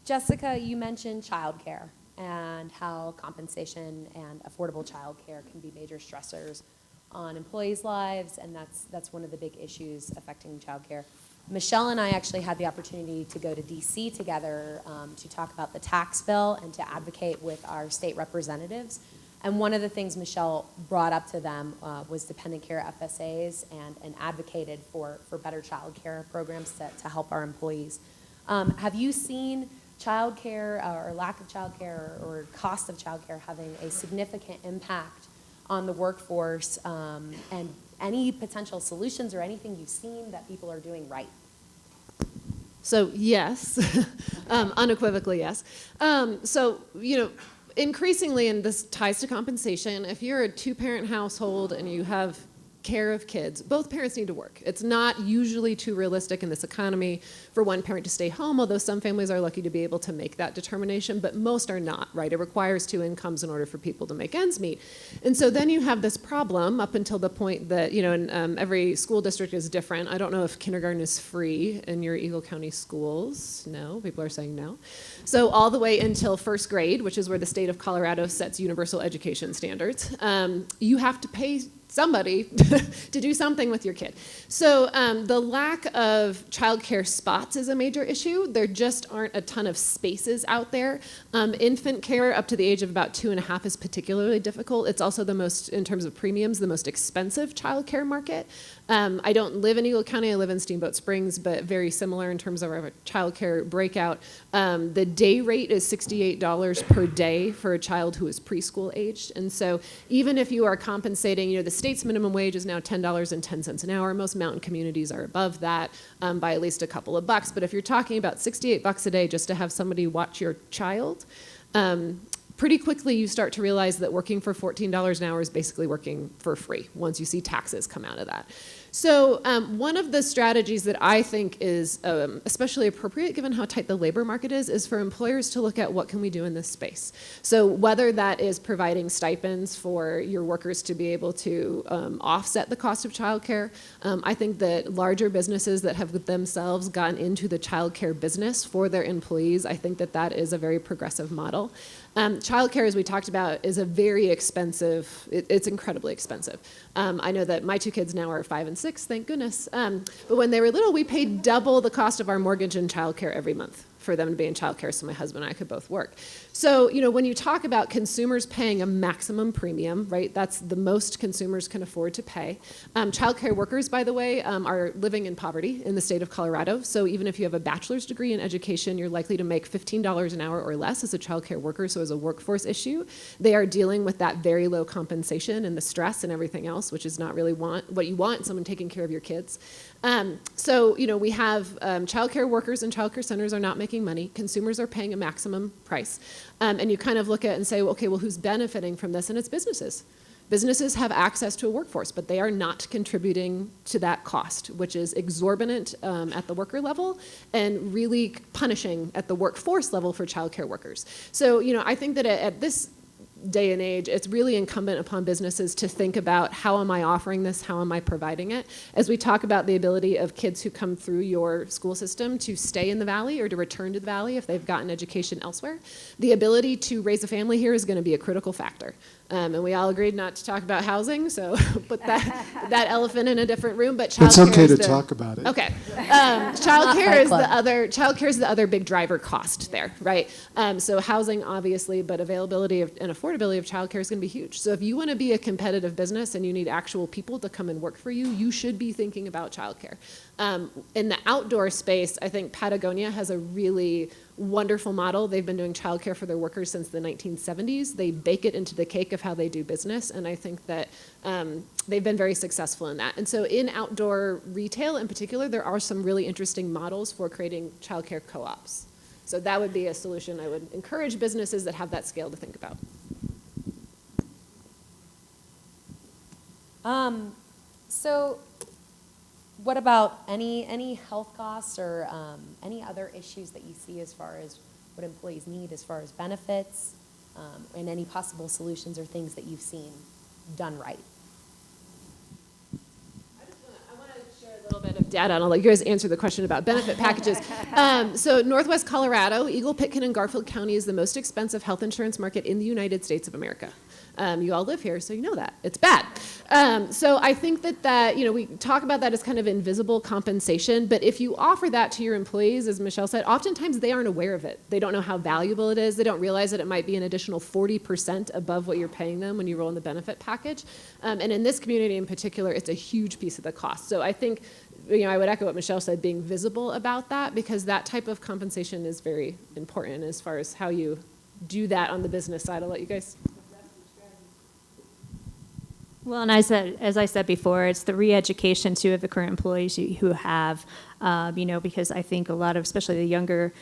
Jessica, you mentioned childcare and how compensation and affordable childcare can be major stressors on employees' lives, and that's one of the big issues affecting childcare. Michelle and I actually had the opportunity to go to DC together to talk about the tax bill and to advocate with our state representatives. And one of the things Michelle brought up to them was dependent care FSAs and advocated for better child care programs to help our employees. Have you seen child care or lack of child care or cost of child care having a significant impact on the workforce, and any potential solutions or anything you've seen that people are doing right? So yes, unequivocally yes. Increasingly, and this ties to compensation, if you're a two-parent household and you have care of kids, both parents need to work. It's not usually too realistic in this economy for one parent to stay home, although some families are lucky to be able to make that determination, but most are not, right? It requires two incomes in order for people to make ends meet. And so then you have this problem up until the point that, and every school district is different. I don't know if kindergarten is free in your Eagle County schools. No, people are saying no. So all the way until first grade, which is where the state of Colorado sets universal education standards, you have to pay somebody to do something with your kid. So the lack of childcare spots is a major issue. There just aren't a ton of spaces out there. Infant care up to the age of about 2.5 is particularly difficult. It's also the most, in terms of premiums, the most expensive childcare market. I don't live in Eagle County, I live in Steamboat Springs, but very similar in terms of our childcare breakout. The day rate is $68 per day for a child who is preschool aged. And so even if you are compensating, the state's minimum wage is now $10.10 an hour. Most mountain communities are above that by at least a couple of bucks. But if you're talking about $68 a day just to have somebody watch your child, pretty quickly you start to realize that working for $14 an hour is basically working for free once you see taxes come out of that. So one of the strategies that I think is especially appropriate given how tight the labor market is for employers to look at what can we do in this space. So whether that is providing stipends for your workers to be able to offset the cost of childcare. I think that larger businesses that have themselves gotten into the childcare business for their employees, I think that that is a very progressive model. Childcare, as we talked about, is a very expensive, it's incredibly expensive. I know that my two kids now are 5 and 6, thank goodness. But when they were little, we paid double the cost of our mortgage and childcare every month for them to be in childcare so my husband and I could both work. So, when you talk about consumers paying a maximum premium, right, that's the most consumers can afford to pay. Childcare workers, by the way, are living in poverty in the state of Colorado. So even if you have a bachelor's degree in education, you're likely to make $15 an hour or less as a childcare worker. So as a workforce issue, they are dealing with that very low compensation and the stress and everything else, which is not really what you want, someone taking care of your kids. We have childcare workers and childcare centers are not making money. Consumers are paying a maximum price. And you kind of look at it and say, okay, well, who's benefiting from this? And it's businesses. Businesses have access to a workforce, but they are not contributing to that cost, which is exorbitant at the worker level and really punishing at the workforce level for childcare workers. So, I think that at this day and age, it's really incumbent upon businesses to think about how am I offering this, how am I providing it? As we talk about the ability of kids who come through your school system to stay in the Valley or to return to the Valley if they've gotten education elsewhere, the ability to raise a family here is going to be a critical factor. And we all agreed not to talk about housing, so put that elephant in a different room. But childcare It's okay to talk about it. Okay, childcare is the other big driver cost there, right? So housing, obviously, but availability and affordability of childcare is going to be huge. So if you want to be a competitive business and you need actual people to come and work for you, you should be thinking about childcare. In the outdoor space, I think Patagonia has a really wonderful model. They've been doing childcare for their workers since the 1970s. They bake it into the cake of how they do business, and I think that they've been very successful in that. And so in outdoor retail in particular, there are some really interesting models for creating childcare co-ops. So that would be a solution I would encourage businesses that have that scale to think about. So what about any health costs or any other issues that you see as far as what employees need as far as benefits? and any possible solutions or things that you've seen done right. I want to share a little bit of data, and I'll let you guys answer the question about benefit packages. So Northwest Colorado, Eagle, Pitkin, and Garfield County is the most expensive health insurance market in the United States of America. You all live here, so you know that. It's bad. So I think that, we talk about that as kind of invisible compensation, but if you offer that to your employees, as Michelle said, oftentimes they aren't aware of it. They don't know how valuable it is. They don't realize that it might be an additional 40% above what you're paying them when you roll in the benefit package. And in this community in particular, it's a huge piece of the cost. So I think, I would echo what Michelle said, being visible about that, because that type of compensation is very important as far as how you do that on the business side. I'll let you guys. Well, and as I said before, it's the re-education too of the current employees who have, because I think a lot of, especially the younger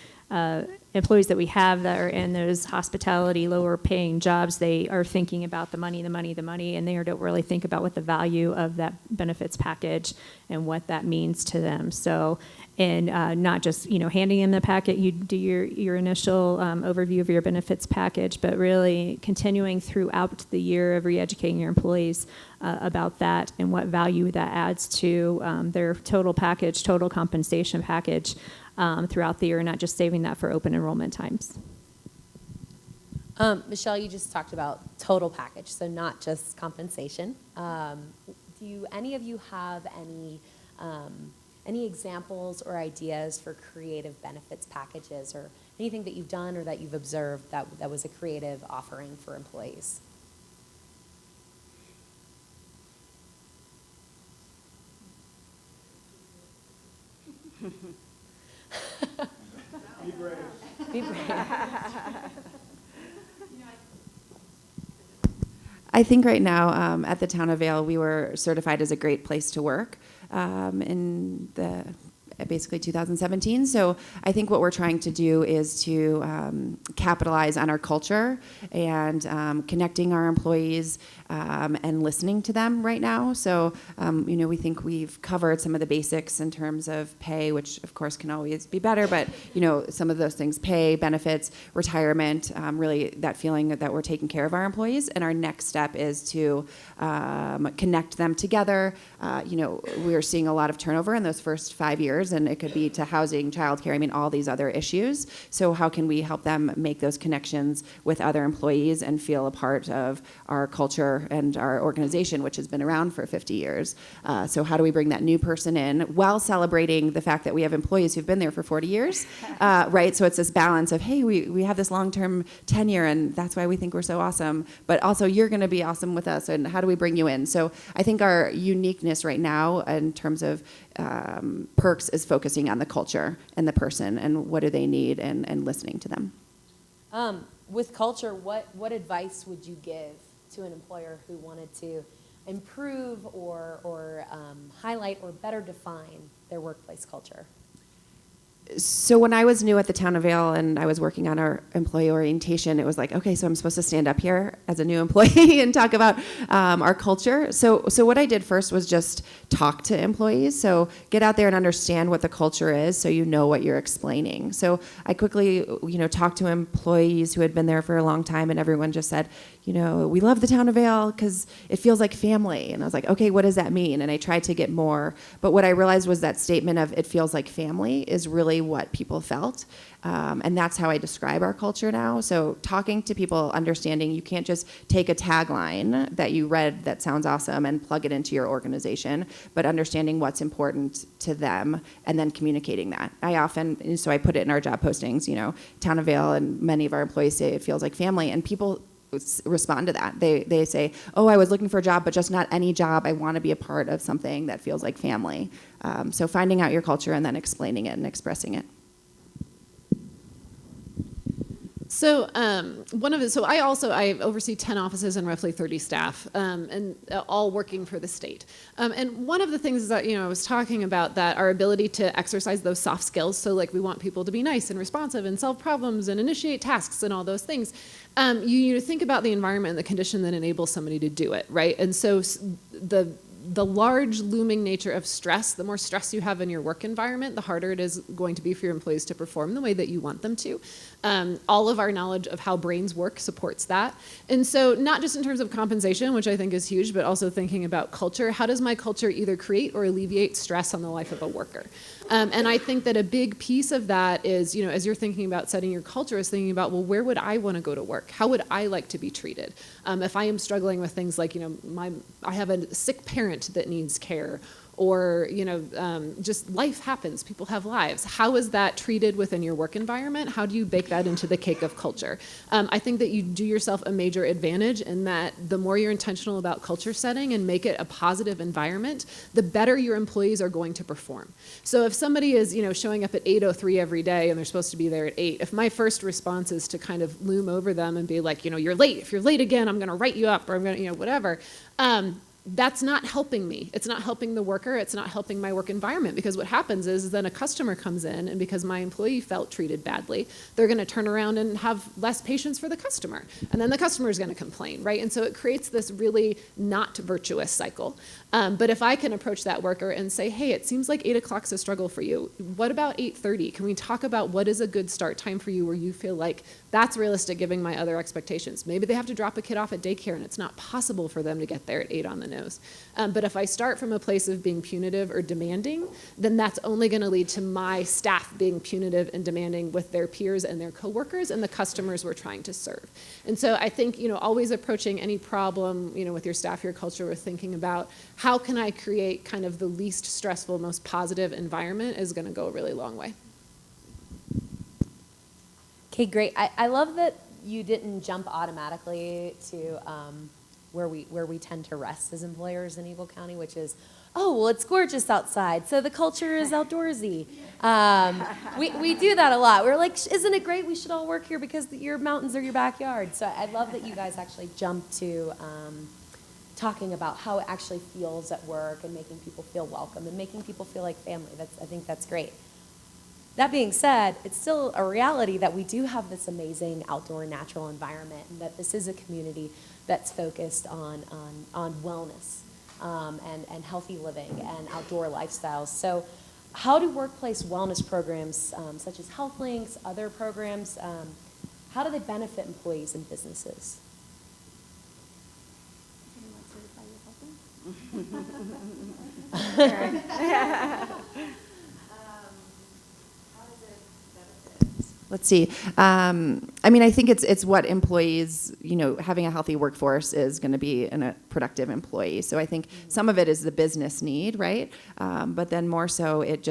employees that we have that are in those hospitality, lower paying jobs, they are thinking about the money, and they don't really think about what the value of that benefits package and what that means to them. So, and not just, handing them the packet, you do your initial overview of your benefits package, but really continuing throughout the year of re-educating your employees about that and what value that adds to their total package, total compensation package throughout the year, not just saving that for open enrollment times. Michelle, you just talked about total package, so not just compensation. Do any of you have any examples or ideas for creative benefits packages, or anything that you've done or that you've observed that was a creative offering for employees? Be brave. Be brave. I think right now at the town of Vail, we were certified as a great place to work in basically 2017. So I think what we're trying to do is to capitalize on our culture and connecting our employees and listening to them right now. So, we think we've covered some of the basics in terms of pay, which of course can always be better, but, some of those things, pay, benefits, retirement, really that feeling that we're taking care of our employees. And our next step is to connect them together. We're seeing a lot of turnover in those first 5 years, and it could be to housing, childcare, all these other issues. So how can we help them make those connections with other employees and feel a part of our culture and our organization, which has been around for 50 years? So how do we bring that new person in while celebrating the fact that we have employees who've been there for 40 years, right? So it's this balance of, hey, we have this long-term tenure, and that's why we think we're so awesome, but also you're going to be awesome with us, and how do we bring you in? So I think our uniqueness right now in terms of perks is focusing on the culture and the person and what do they need and listening to them. With culture, what advice would you give to an employer who wanted to improve or highlight or better define their workplace culture? So when I was new at the town of Vail and I was working on our employee orientation, it was like, okay, so I'm supposed to stand up here as a new employee and talk about our culture. So what I did first was just talk to employees. So get out there and understand what the culture is so you know what you're explaining. So I quickly, talked to employees who had been there for a long time, and everyone just said, we love the town of Vail because it feels like family. And I was like, okay, what does that mean? And I tried to get more. But what I realized was that statement of it feels like family is really what people felt. And that's how I describe our culture now. So talking to people, understanding you can't just take a tagline that you read that sounds awesome and plug it into your organization, but understanding what's important to them and then communicating that. So I put it in our job postings, town of Vail, and many of our employees say it feels like family, and people respond to that. They say, oh, I was looking for a job, but just not any job. I want to be a part of something that feels like family. So finding out your culture and then explaining it and expressing it. So I oversee 10 offices and roughly 30 staff, and all working for the state. And one of the things that I was talking about, that our ability to exercise those soft skills. So like we want people to be nice and responsive and solve problems and initiate tasks and all those things. You think about the environment and the condition that enables somebody to do it, right? And so the the large looming nature of stress, the more stress you have in your work environment, the harder it is going to be for your employees to perform the way that you want them to. All of our knowledge of how brains work supports that. And so not just in terms of compensation, which I think is huge, but also thinking about culture. How does my culture either create or alleviate stress on the life of a worker? And I think that a big piece of that is, as you're thinking about setting your culture, is thinking about, well, where would I want to go to work? How would I like to be treated? If I am struggling with things like, I have a sick parent that needs care, or just life happens, people have lives. How is that treated within your work environment? How do you bake that into the cake of culture? I think that you do yourself a major advantage in that the more you're intentional about culture setting and make it a positive environment, the better your employees are going to perform. So if somebody is showing up at 8:03 every day and they're supposed to be there at 8, if my first response is to kind of loom over them and be like, you're late. If you're late again, I'm going to write you up, or I'm going to, whatever. That's not helping me. It's not helping the worker. It's not helping my work environment, because what happens is then a customer comes in, and because my employee felt treated badly, they're going to turn around and have less patience for the customer. And then the customer is going to complain, right? And so it creates this really not virtuous cycle. But if I can approach that worker and say, hey, it seems like 8 o'clock is a struggle for you. What about 8:30? Can we talk about what is a good start time for you where you feel like that's realistic given my other expectations? Maybe they have to drop a kid off at daycare and it's not possible for them to get there at 8 on the nose. But if I start from a place of being punitive or demanding, then that's only going to lead to my staff being punitive and demanding with their peers and their coworkers and the customers we're trying to serve. And so I think, always approaching any problem, with your staff, your culture, with thinking about how can I create kind of the least stressful, most positive environment is going to go a really long way. Okay, great. I love that you didn't jump automatically to where we tend to rest as employers in Eagle County, which is, oh, well, it's gorgeous outside, so the culture is outdoorsy. We do that a lot. We're like, isn't it great? We should all work here because your mountains are your backyard. So I love that you guys actually jumped to talking about how it actually feels at work and making people feel welcome and making people feel like family. I think that's great. That being said, it's still a reality that we do have this amazing outdoor natural environment, and that this is a community that's focused on wellness and healthy living and outdoor lifestyles. So how do workplace wellness programs such as Health Links, other programs, how do they benefit employees and businesses? Let's see. I think it's what employees, having a healthy workforce is going to be a productive employee. So I think some of it is the business need, right? But then more so, it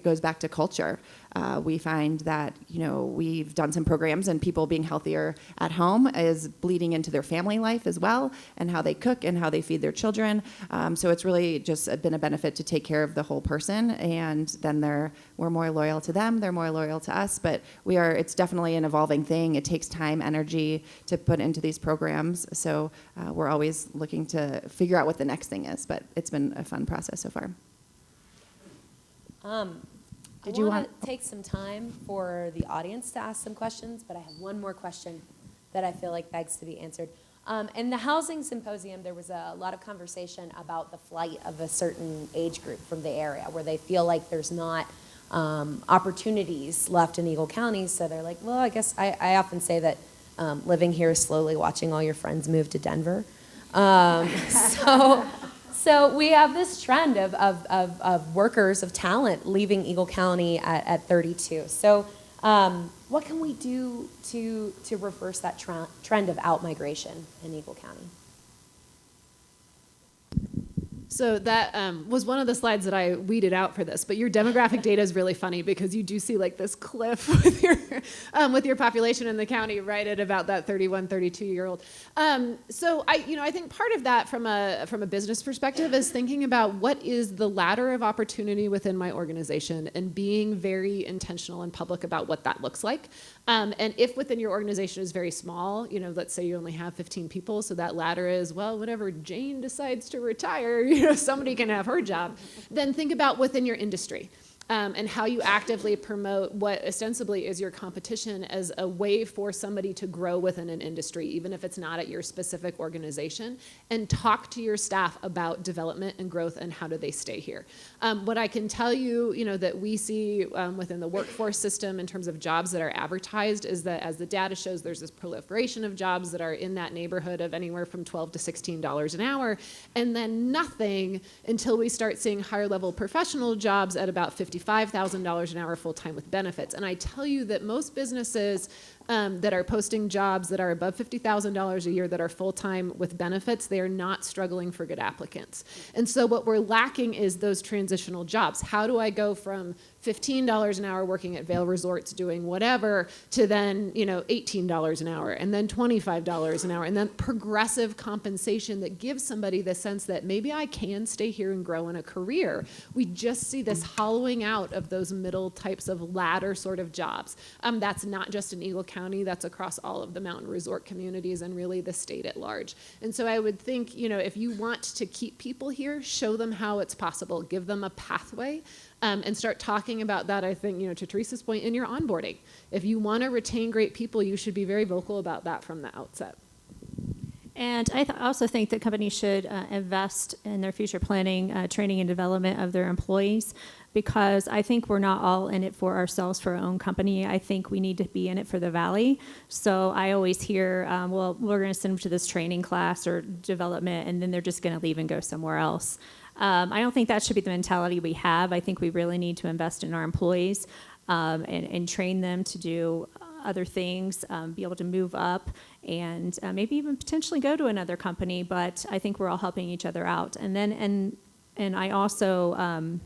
goes back to culture. We find that, we've done some programs, and people being healthier at home is bleeding into their family life as well, and how they cook and how they feed their children. So it's really just been a benefit to take care of the whole person, and then we're more loyal to them, they're more loyal to us. But it's definitely an evolving thing. It takes time, energy to put into these programs. So we're always looking to figure out what the next thing is, but it's been a fun process so far. Did you want to take some time for the audience to ask some questions? But I have one more question that I feel like begs to be answered. In the housing symposium, there was a lot of conversation about the flight of a certain age group from the area, where they feel like there's not opportunities left in Eagle County. So they're like, well, I guess I often say that living here is slowly watching all your friends move to Denver. So we have this trend of workers, of talent leaving Eagle County at 32. So what can we do to reverse that trend of out-migration in Eagle County? So that was one of the slides that I weeded out for this, but your demographic data is really funny because you do see like this cliff with your population in the county right at about that 31, 32-year-old. So I think part of that from a business perspective is thinking about what is the ladder of opportunity within my organization and being very intentional and public about what that looks like. And if within your organization is very small, let's say you only have 15 people, so that ladder is, well, whenever Jane decides to retire, somebody can have her job, then think about within your industry. and how you actively promote what ostensibly is your competition as a way for somebody to grow within an industry, even if it's not at your specific organization, and talk to your staff about development and growth and how do they stay here. What I can tell you, that we see within the workforce system in terms of jobs that are advertised is that as the data shows, there's this proliferation of jobs that are in that neighborhood of anywhere from $12 to $16 an hour, and then nothing until we start seeing higher level professional jobs at about $55,000 an hour full-time with benefits. And I tell you that most businesses that are posting jobs that are above $50,000 a year that are full-time with benefits, they are not struggling for good applicants. And so what we're lacking is those transitional jobs. How do I go from $15 an hour working at Vail Resorts doing whatever to then, $18 an hour and then $25 an hour and then progressive compensation that gives somebody the sense that maybe I can stay here and grow in a career. We just see this hollowing out of those middle types of ladder sort of jobs. That's not just in Eagle County, that's across all of the mountain resort communities and really the state at large. And so I would think, if you want to keep people here, show them how it's possible, give them a pathway. And start talking about that, I think, to Teresa's point, in your onboarding. If you want to retain great people, you should be very vocal about that from the outset. And I also think that companies should invest in their future planning, training, and development of their employees, because I think we're not all in it for ourselves, for our own company. I think we need to be in it for the Valley. So I always hear, well, we're going to send them to this training class or development, and then they're just going to leave and go somewhere else. I don't think that should be the mentality we have. I think we really need to invest in our employees and train them to do other things, be able to move up, and maybe even potentially go to another company. But I think we're all helping each other out. And then and I also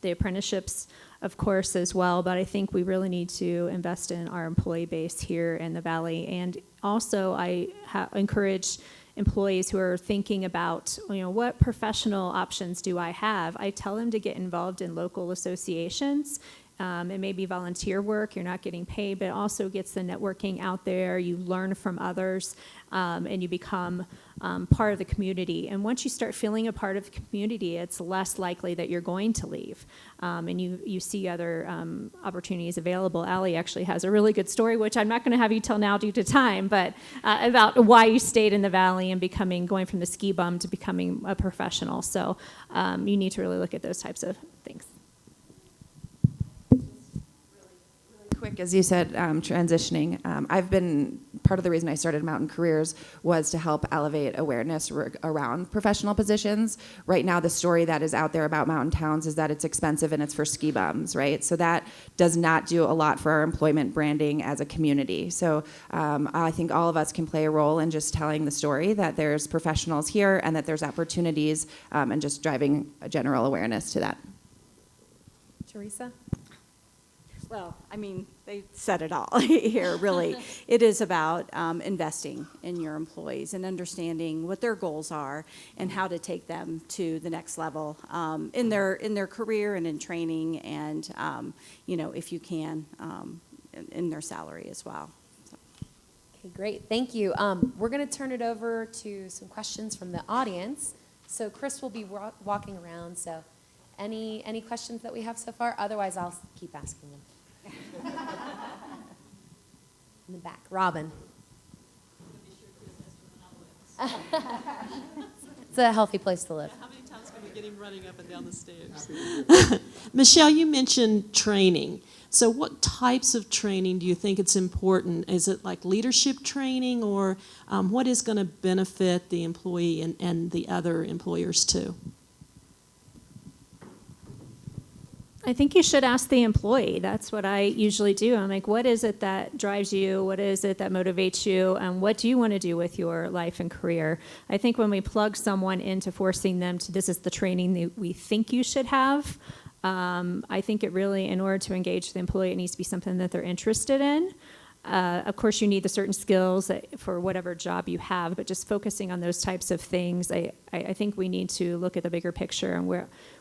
the apprenticeships, of course, as well. But I think we really need to invest in our employee base here in the Valley. And also, I encourage employees who are thinking about, what professional options do I have? I tell them to get involved in local associations. It may be volunteer work, you're not getting paid, but it also gets the networking out there. You learn from others, and you become part of the community. And once you start feeling a part of the community, it's less likely that you're going to leave. And you see other opportunities available. Allie actually has a really good story, which I'm not going to have you tell now due to time, but about why you stayed in the Valley and going from the ski bum to becoming a professional. So you need to really look at those types of things. Quick, as you said, transitioning. I've been, part of the reason I started Mountain Careers was to help elevate awareness around professional positions. Right now, the story that is out there about mountain towns is that it's expensive and it's for ski bums, right? So that does not do a lot for our employment branding as a community. So I think all of us can play a role in just telling the story that there's professionals here and that there's opportunities, and just driving a general awareness to that. Teresa? Well, they said it all here, really. It is about investing in your employees and understanding what their goals are and how to take them to the next level in their career and in training and, if you can, in their salary as well. So. Okay, great. Thank you. We're going to turn it over to some questions from the audience. So Chris will be walking around. So any questions that we have so far? Otherwise, I'll keep asking them. In the back, Robin. It's a healthy place to live. How many times can we get him running up and down the stairs? Michelle, you mentioned training. So what types of training do you think it's important? Is it like leadership training, or what is going to benefit the employee and the other employers too? I think you should ask the employee. That's what I usually do. I'm like, what is it that drives you? What is it that motivates you? And what do you want to do with your life and career? I think when we plug someone into forcing them to, this is the training that we think you should have, I think it really, in order to engage the employee, it needs to be something that they're interested in. Of course, you need the certain skills for whatever job you have, but just focusing on those types of things, I think we need to look at the bigger picture and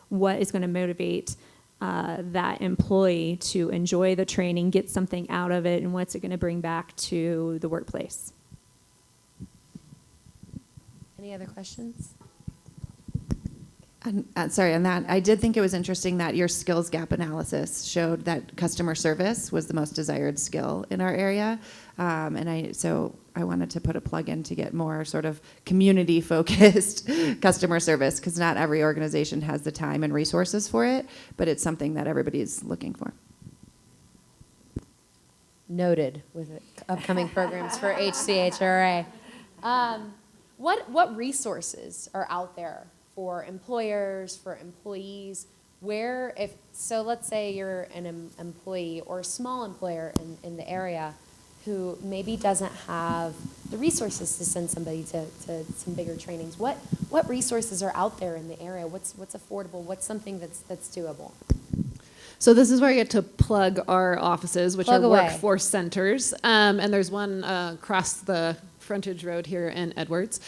what is going to motivate that employee to enjoy the training, get something out of it, and what's it going to bring back to the workplace. Any other questions? Sorry, on that, I did think it was interesting that your skills gap analysis showed that customer service was the most desired skill in our area. So I wanted to put a plug in to get more sort of community-focused customer service, because not every organization has the time and resources for it, but it's something that everybody's looking for. Noted with upcoming programs for HCHRA. What resources are out there for employers, for employees? So let's say you're an employee or a small employer in the area who maybe doesn't have the resources to send somebody to some bigger trainings. What resources are out there in the area? What's affordable? What's something that's doable? So this is where I get to plug our offices, which Plug are away. workforce centers. And there's one across the frontage road here in Edwards.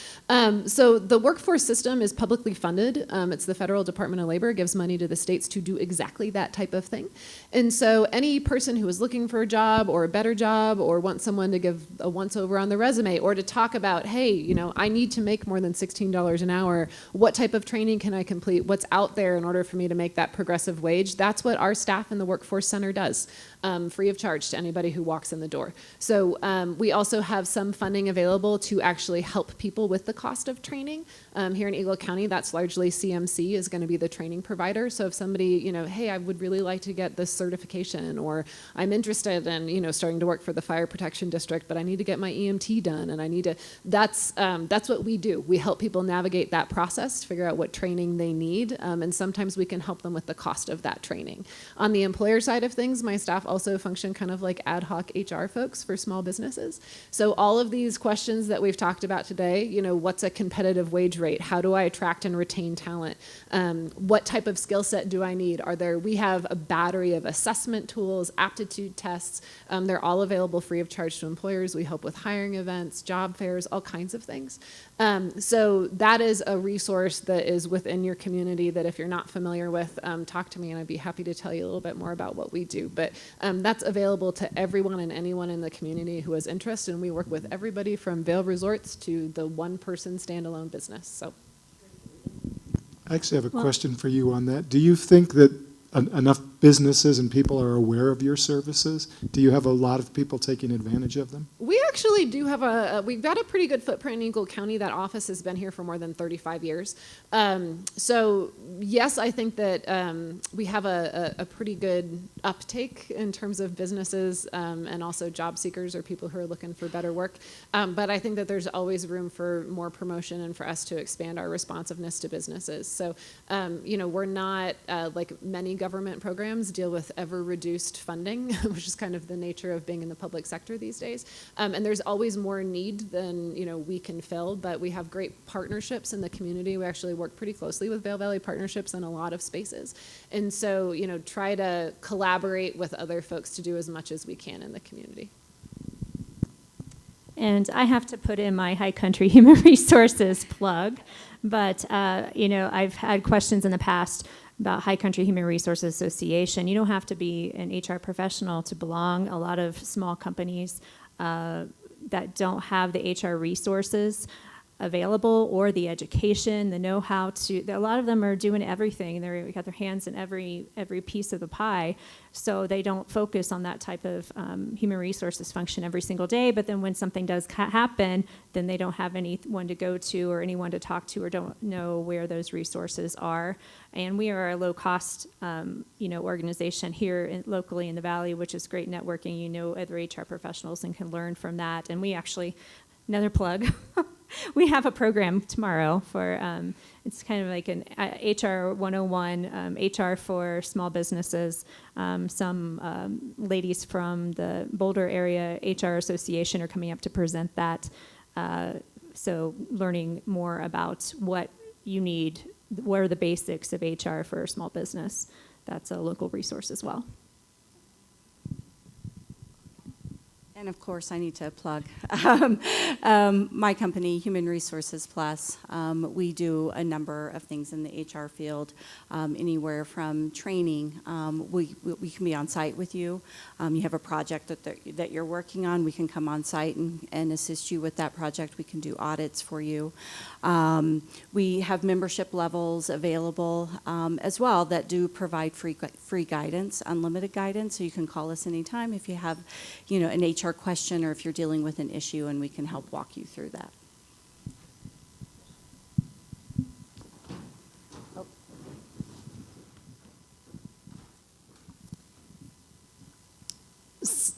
So the workforce system is publicly funded. It's the Federal Department of Labor, gives money to the states to do exactly that type of thing. And so any person who is looking for a job or a better job or wants someone to give a once-over on the resume or to talk about, hey, you know, I need to make more than $16 an hour. What type of training can I complete? What's out there in order for me to make that progressive wage? That's what our staff in the Workforce Center does, free of charge to anybody who walks in the door. So we also have some funding available to actually help people with the cost of training. Here in Eagle County, that's largely CMC is going to be the training provider. So if somebody, you know, hey, I would really like to get this certification, or I'm interested in, you know, starting to work for the fire protection district, but I need to get my EMT done, and I need to, that's what we do. We help people navigate that process, figure out what training they need, and sometimes we can help them with the cost of that training. On the employer side of things, my staff also function kind of like ad hoc HR folks for small businesses. So all of these questions that we've talked about today, you know, what's a competitive wage rate? How do I attract and retain talent? What type of skill set do I need? We have a battery of assessment tools, aptitude tests. They're all available free of charge to employers. We help with hiring events, job fairs, all kinds of things. So that is a resource that is within your community that if you're not familiar with, talk to me and I'd be happy to tell you a little bit more about what we do. But that's available to everyone and anyone in the community who has interest, and we work with everybody from Vail Resorts to the one-person standalone business. So, I actually have a question for you on that. Do you think that enough businesses and people are aware of your services? Do you have a lot of people taking advantage of them? we actually do have we've got a pretty good footprint in Eagle County. That office has been here for more than 35 years. So yes, I think that we have a pretty good uptake in terms of businesses and also job seekers or people who are looking for better work. But I think that there's always room for more promotion and for us to expand our responsiveness to businesses. So, you know, we're not like many government programs deal with ever reduced funding, which is kind of the nature of being in the public sector these days. And there's always more need than, you know, we can fill, but we have great partnerships in the community. We actually work pretty closely with Vail Valley Partnerships in a lot of spaces. And so, you know, try to collaborate with other folks to do as much as we can in the community. And I have to put in my High Country Human Resources plug, but you know, I've had questions in the past about High Country Human Resources Association. You don't have to be an HR professional to belong. A lot of small companies that don't have the HR resources available or the education, the know-how to, a lot of them are doing everything. They've got their hands in every piece of the pie, so they don't focus on that type of human resources function every single day, but then when something does happen, then they don't have anyone to go to or anyone to talk to or don't know where those resources are. And we are a low-cost, you know, organization here locally in the Valley, which is great networking. You know other HR professionals and can learn from that. And we actually, another plug, we have a program tomorrow for, it's kind of like an HR 101, HR for small businesses. Some ladies from the Boulder Area HR Association are coming up to present that. So learning more about what you need, what are the basics of HR for a small business. That's a local resource as well. And of course, I need to plug my company, Human Resources Plus. We do a number of things in the HR field, anywhere from training. We can be on site with you. You have a project that you're working on, we can come on site and assist you with that project. We can do audits for you. We have membership levels available as well that do provide free guidance, unlimited guidance, so you can call us anytime if you have, an HR question or if you're dealing with an issue, and we can help walk you through that.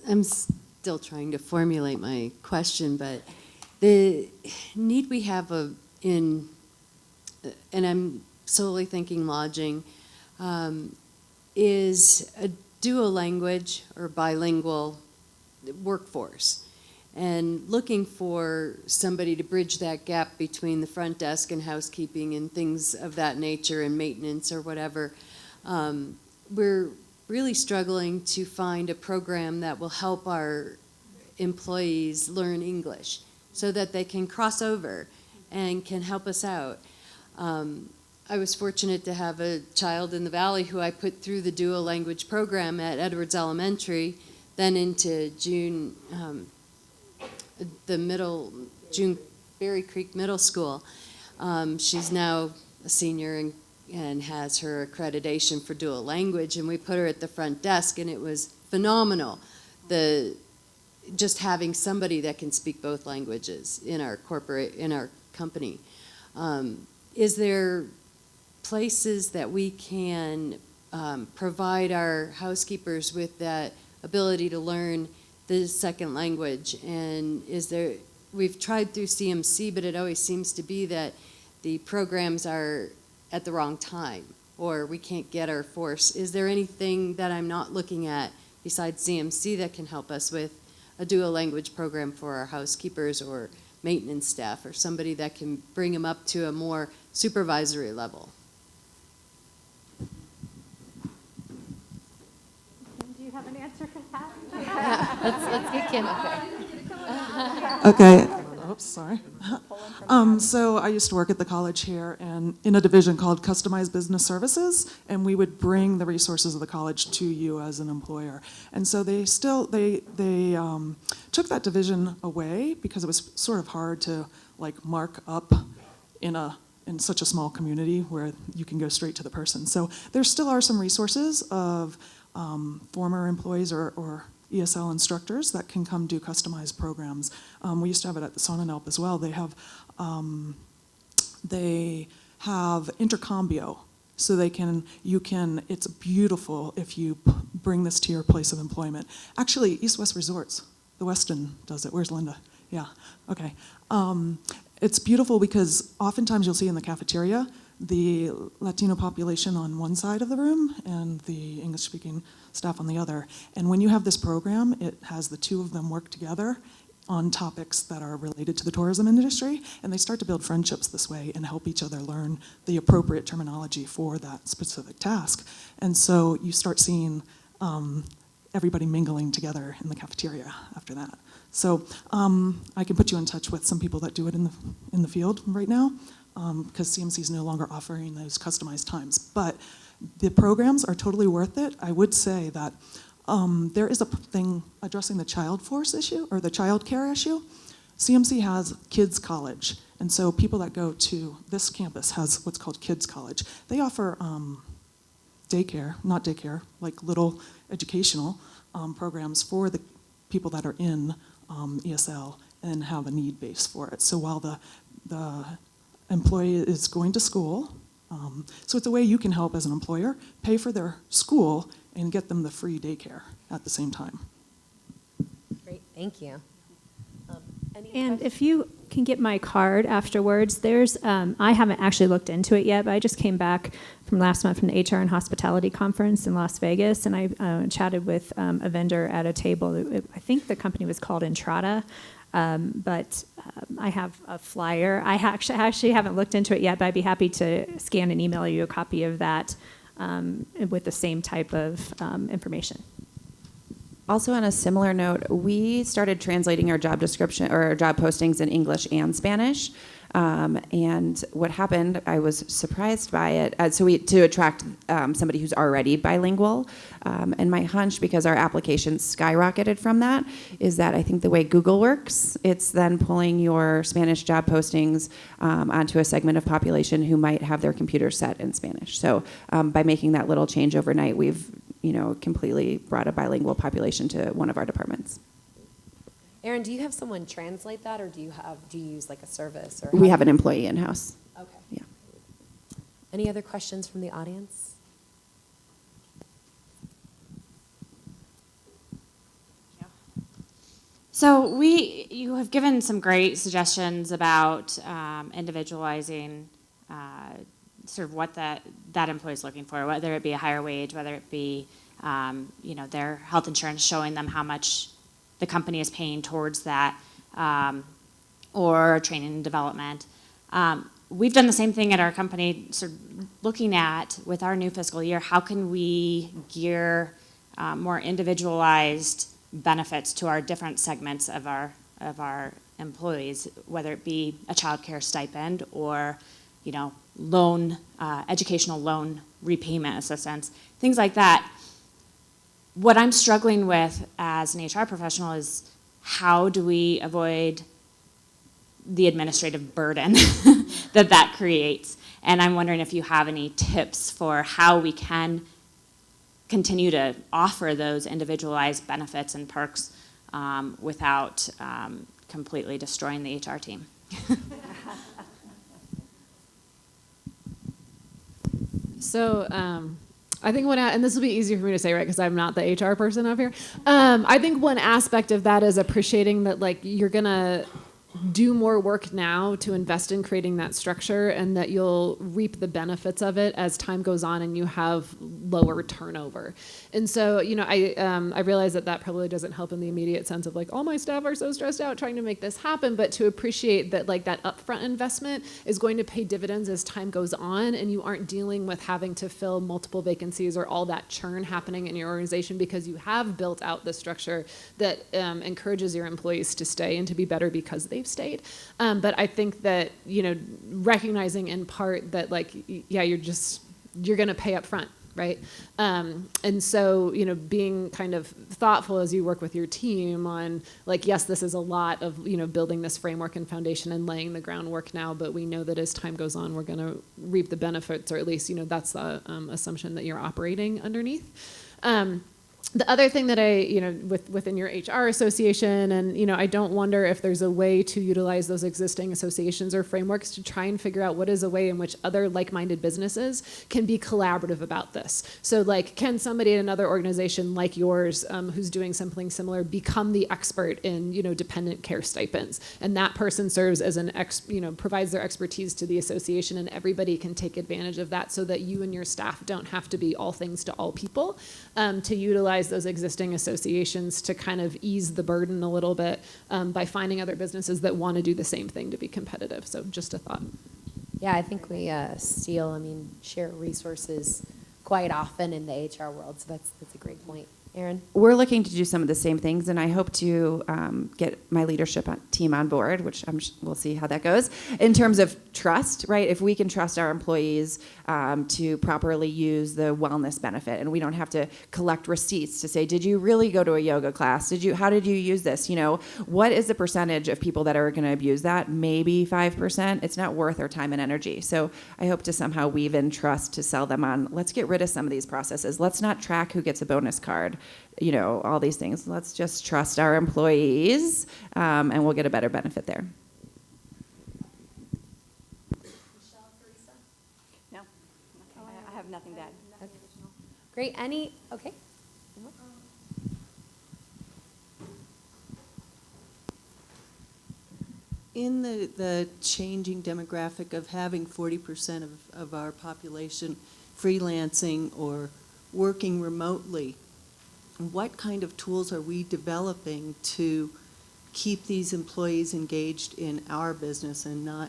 I'm still trying to formulate my question, but the need we have and I'm solely thinking lodging, is a dual language or bilingual workforce, and looking for somebody to bridge that gap between the front desk and housekeeping and things of that nature and maintenance or whatever. We're really struggling to find a program that will help our employees learn English so that they can cross over and can help us out. I was fortunate to have a child in the Valley who I put through the dual language program at Edwards Elementary, then into June Berry Creek Middle School. She's now a senior and has her accreditation for dual language, and we put her at the front desk, and it was phenomenal. Just having somebody that can speak both languages in our company. Is there places that we can provide our housekeepers with that ability to learn the second language? And we've tried through CMC, but it always seems to be that the programs are at the wrong time, or we can't get our force. Is there anything that I'm not looking at besides CMC that can help us with a dual language program for our housekeepers or maintenance staff, or somebody that can bring them up to a more supervisory level? Do you have an answer for that? Let's get Kim up there. Okay. Oops, sorry. So I used to work at the college here and in a division called Customized Business Services, and we would bring the resources of the college to you as an employer. And so they took that division away because it was sort of hard to mark up in such a small community where you can go straight to the person. So there still are some resources of former employees or ESL instructors that can come do customized programs. We used to have it at the Sonnenalp as well. They have intercambio, so it's beautiful if you bring this to your place of employment. Actually, East West Resorts, the Westin does it. Where's Linda? Yeah, okay. It's beautiful because oftentimes you'll see in the cafeteria the Latino population on one side of the room and the English-speaking staff on the other. And when you have this program, it has the two of them work together on topics that are related to the tourism industry, and they start to build friendships this way and help each other learn the appropriate terminology for that specific task. And so you start seeing everybody mingling together in the cafeteria after that. So I can put you in touch with some people that do it in the field right now, because CMC is no longer offering those customized times. But the programs are totally worth it. I would say that there is a thing addressing the child force issue, or the child care issue. CMC has Kids College, and so people that go to this campus has what's called Kids College. They offer like little educational programs for the people that are in ESL and have a need base for it. So while the employee is going to school, so it's a way you can help as an employer pay for their school and get them the free daycare at the same time. Great, thank you. And if you can get my card afterwards, there's, I haven't actually looked into it yet, but I just came back from last month from the HR and Hospitality Conference in Las Vegas, and I chatted with a vendor at a table. I think the company was called Entrada, but I have a flyer. I actually haven't looked into it yet, but I'd be happy to scan and email you a copy of that with the same type of information. Also, on a similar note, we started translating our job description or our job postings in English and Spanish. And what happened, I was surprised by it. To attract somebody who's already bilingual. And my hunch, because our applications skyrocketed from that, is that I think the way Google works, it's then pulling your Spanish job postings onto a segment of population who might have their computer set in Spanish. So by making that little change overnight, we've completely brought a bilingual population to one of our departments. Aaron, do you have someone translate that, or do you use like a service? Or We have an employee in-house. Okay. Yeah. Any other questions from the audience? So you have given some great suggestions about individualizing sort of what that employee is looking for, whether it be a higher wage, whether it be their health insurance, showing them how much the company is paying towards that, or training and development. We've done the same thing at our company, sort of looking at, with our new fiscal year, how can we gear more individualized benefits to our different segments of our employees, whether it be a child care stipend or educational loan repayment assistance, things like that. What I'm struggling with as an HR professional is how do we avoid the administrative burden that creates? And I'm wondering if you have any tips for how we can continue to offer those individualized benefits and perks without completely destroying the HR team. So I think and this will be easier for me to say, right, because I'm not the HR person up here. I think one aspect of that is appreciating that, like, you're gonna do more work now to invest in creating that structure, and that you'll reap the benefits of it as time goes on and you have lower turnover. And so, I realize that probably doesn't help in the immediate sense of like, all my staff are so stressed out trying to make this happen, but to appreciate that, like, that upfront investment is going to pay dividends as time goes on, and you aren't dealing with having to fill multiple vacancies or all that churn happening in your organization, because you have built out the structure that encourages your employees to stay and to be better because they've stayed. But I think that, recognizing in part that, like, yeah, you're going to pay up front, right? And so, being kind of thoughtful as you work with your team on, like, yes, this is a lot of, building this framework and foundation and laying the groundwork now, but we know that as time goes on, we're going to reap the benefits, or at least, that's the assumption that you're operating underneath. The other thing that within your HR association, and, I don't wonder if there's a way to utilize those existing associations or frameworks to try and figure out what is a way in which other like-minded businesses can be collaborative about this. So, like, can somebody in another organization like yours, who's doing something similar, become the expert in, dependent care stipends? And that person serves as provides their expertise to the association, and everybody can take advantage of that, so that you and your staff don't have to be all things to all people, to utilize those existing associations to kind of ease the burden a little bit, by finding other businesses that want to do the same thing to be competitive. So just a thought. Yeah, I think we share resources quite often in the HR world, so that's a great point. Aaron? We're looking to do some of the same things, and I hope to get my leadership team on board, which we'll see how that goes, in terms of trust, right? If we can trust our employees to properly use the wellness benefit, and we don't have to collect receipts to say, did you really go to a yoga class? How did you use this? What is the percentage of people that are going to abuse that? Maybe 5%. It's not worth our time and energy. So I hope to somehow weave in trust to sell them on, let's get rid of some of these processes. Let's not track who gets a bonus card. All these things. Let's just trust our employees, and we'll get a better benefit there. Michelle, Teresa? No, I have nothing to add. Great. Okay. In the changing demographic of having 40% of our population freelancing or working remotely, what kind of tools are we developing to keep these employees engaged in our business and not,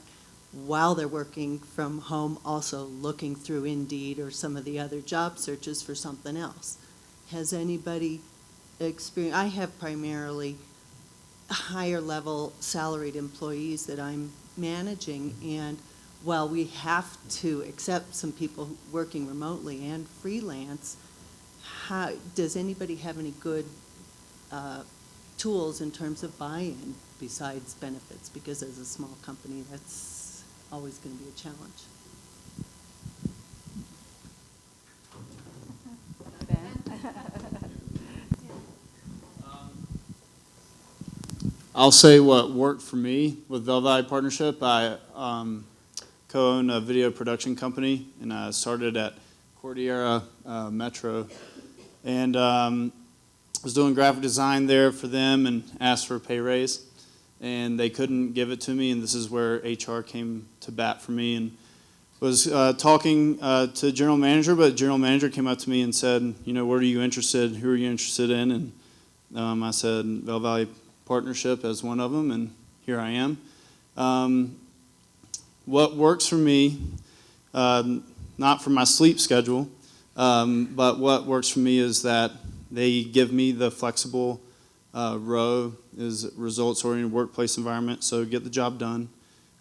while they're working from home, also looking through Indeed or some of the other job searches for something else? Has anybody experience, I have primarily higher level salaried employees that I'm managing, and while we have to accept some people working remotely and freelance, does anybody have any good tools in terms of buy-in besides benefits? Because as a small company, that's always going to be a challenge. I'll say what worked for me with Vail Valley Partnership. I co-own a video production company, and I started at Cordillera Metro, and was doing graphic design there for them and asked for a pay raise, and they couldn't give it to me, and this is where HR came to bat for me, and was talking to general manager, but general manager came up to me and said, you know, what are you interested, who are you interested in? And I said Vail Valley Partnership as one of them, and here I am. What works for me, not for my sleep schedule, but what works for me is that they give me the flexible row is results-oriented workplace environment, so get the job done.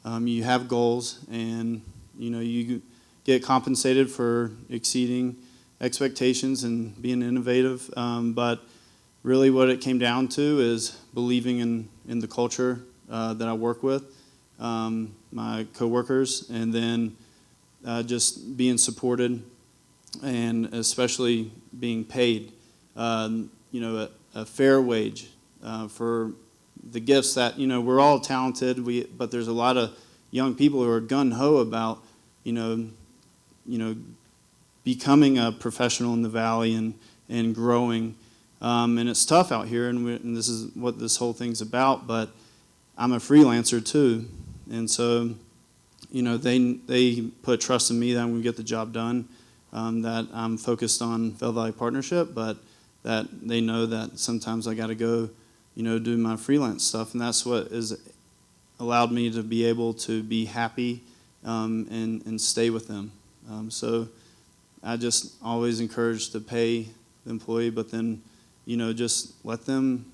You have goals, and you know you get compensated for exceeding expectations and being innovative, but really what it came down to is believing in the culture that I work with, my coworkers, and then just being supported and especially being paid, you know, a fair wage for the gifts that, you know, we're all talented, but there's a lot of young people who are gung-ho about, you know, becoming a professional in the Valley and growing. And it's tough out here, and this is what this whole thing's about, but I'm a freelancer too. And so, you know, they put trust in me that I'm going to get the job done, that I'm focused on Vail Valley Partnership, but that they know that sometimes I got to go, you know, do my freelance stuff. And that's what has allowed me to be able to be happy and stay with them. So I just always encourage to pay the employee, but then, you know, just let them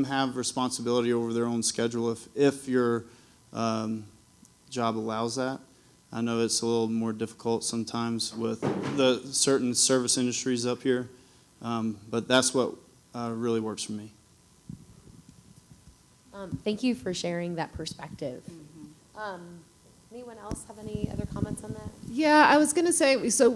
have responsibility over their own schedule if your job allows that. I know it's a little more difficult sometimes with the certain service industries up here, but that's what really works for me. Thank you for sharing that perspective. Anyone else have any other comments on that? Yeah, I was going to say, so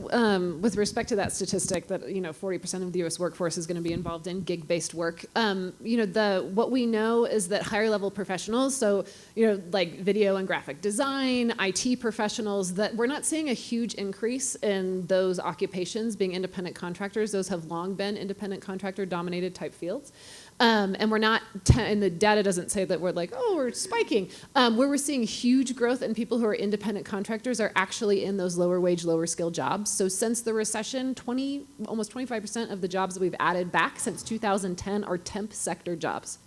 with respect to that statistic that, you know, 40% of the U.S. workforce is going to be involved in gig-based work, you know, what we know is that higher level professionals, so, you know, like video and graphic design, IT professionals, that we're not seeing a huge increase in those occupations being independent contractors. Those have long been independent contractor dominated type fields. And we're not, and the data doesn't say that we're like, oh, we're spiking. Where we're seeing huge growth in people who are independent contractors are actually in those lower wage, lower skill jobs. So since the recession, almost 25% of the jobs that we've added back since 2010 are temp sector jobs,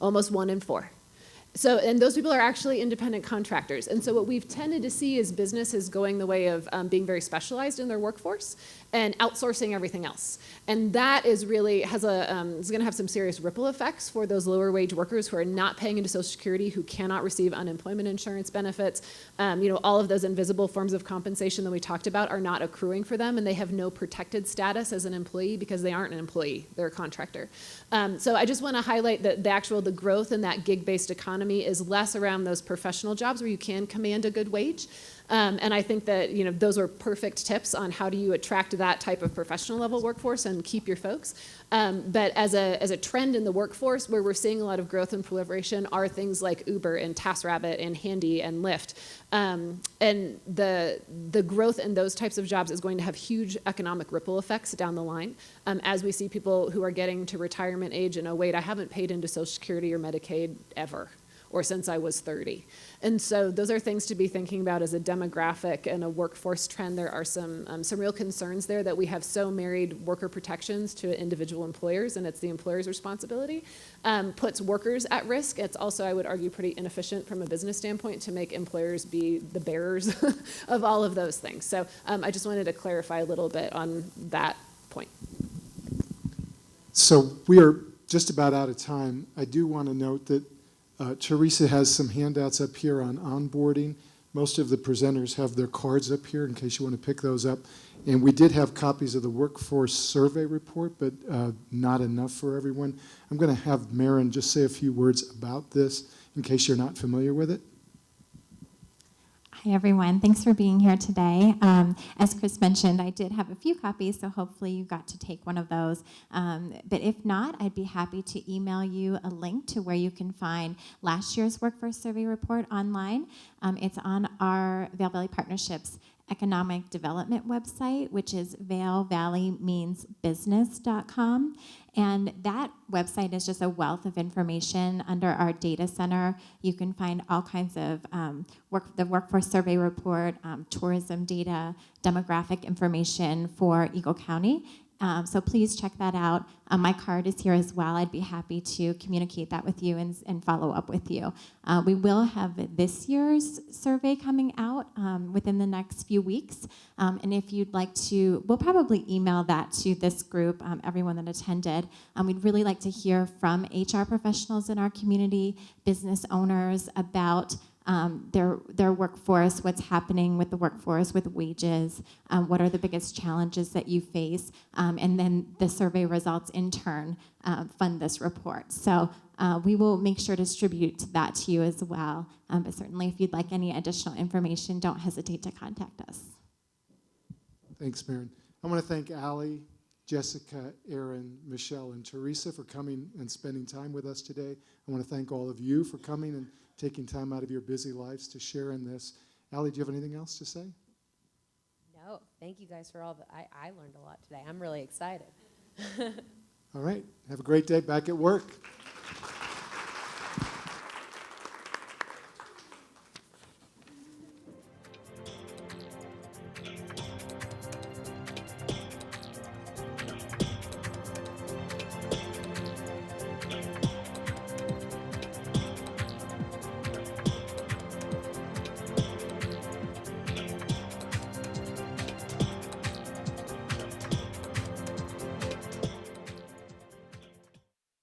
almost 1 in 4. So, and those people are actually independent contractors. And so what we've tended to see is businesses going the way of being very specialized in their workforce and outsourcing everything else. And that is really, is going to have some serious ripple effects for those lower wage workers who are not paying into Social Security, who cannot receive unemployment insurance benefits. You know, all of those invisible forms of compensation that we talked about are not accruing for them, and they have no protected status as an employee because they aren't an employee, they're a contractor. So I just want to highlight that the growth in that gig-based economy is less around those professional jobs where you can command a good wage. And I think that, you know, those are perfect tips on how do you attract that type of professional level workforce and keep your folks. But as a trend in the workforce where we're seeing a lot of growth and proliferation are things like Uber and TaskRabbit and Handy and Lyft. And the growth in those types of jobs is going to have huge economic ripple effects down the line as we see people who are getting to retirement age and, oh, wait, I haven't paid into Social Security or Medicaid ever, or since I was 30. And so those are things to be thinking about as a demographic and a workforce trend. There are some real concerns there that we have so married worker protections to individual employers, and it's the employer's responsibility, puts workers at risk. It's also, I would argue, pretty inefficient from a business standpoint to make employers be the bearers of all of those things. So I just wanted to clarify a little bit on that point. So we are just about out of time. I do want to note that Teresa has some handouts up here on onboarding. Most of the presenters have their cards up here in case you want to pick those up. And we did have copies of the workforce survey report, but not enough for everyone. I'm going to have Maren just say a few words about this in case you're not familiar with it. Hi, everyone. Thanks for being here today. As Chris mentioned, I did have a few copies, so hopefully you got to take one of those. But if not, I'd be happy to email you a link to where you can find last year's workforce survey report online. It's on our Vail Valley Partnership's economic development website, which is vailvalleymeansbusiness.com. And that website is just a wealth of information. Under our data center, you can find all kinds of the workforce survey report, tourism data, demographic information for Eagle County. So please check that out. My card is here as well. I'd be happy to communicate that with you and follow up with you. We will have this year's survey coming out within the next few weeks. And if you'd like to, we'll probably email that to this group, everyone that attended. We'd really like to hear from HR professionals in our community, business owners about their workforce, what's happening with the workforce, with wages, what are the biggest challenges that you face, and then the survey results in turn fund this report. So we will make sure to distribute that to you as well. But certainly if you'd like any additional information, don't hesitate to contact us. Thanks, Maren. I want to thank Allie, Jessica, Erin, Michelle, and Teresa for coming and spending time with us today. I want to thank all of you for coming and taking time out of your busy lives to share in this. Allie, do you have anything else to say? No, thank you guys for all the, I learned a lot today. I'm really excited. All right. Have a great day back at work.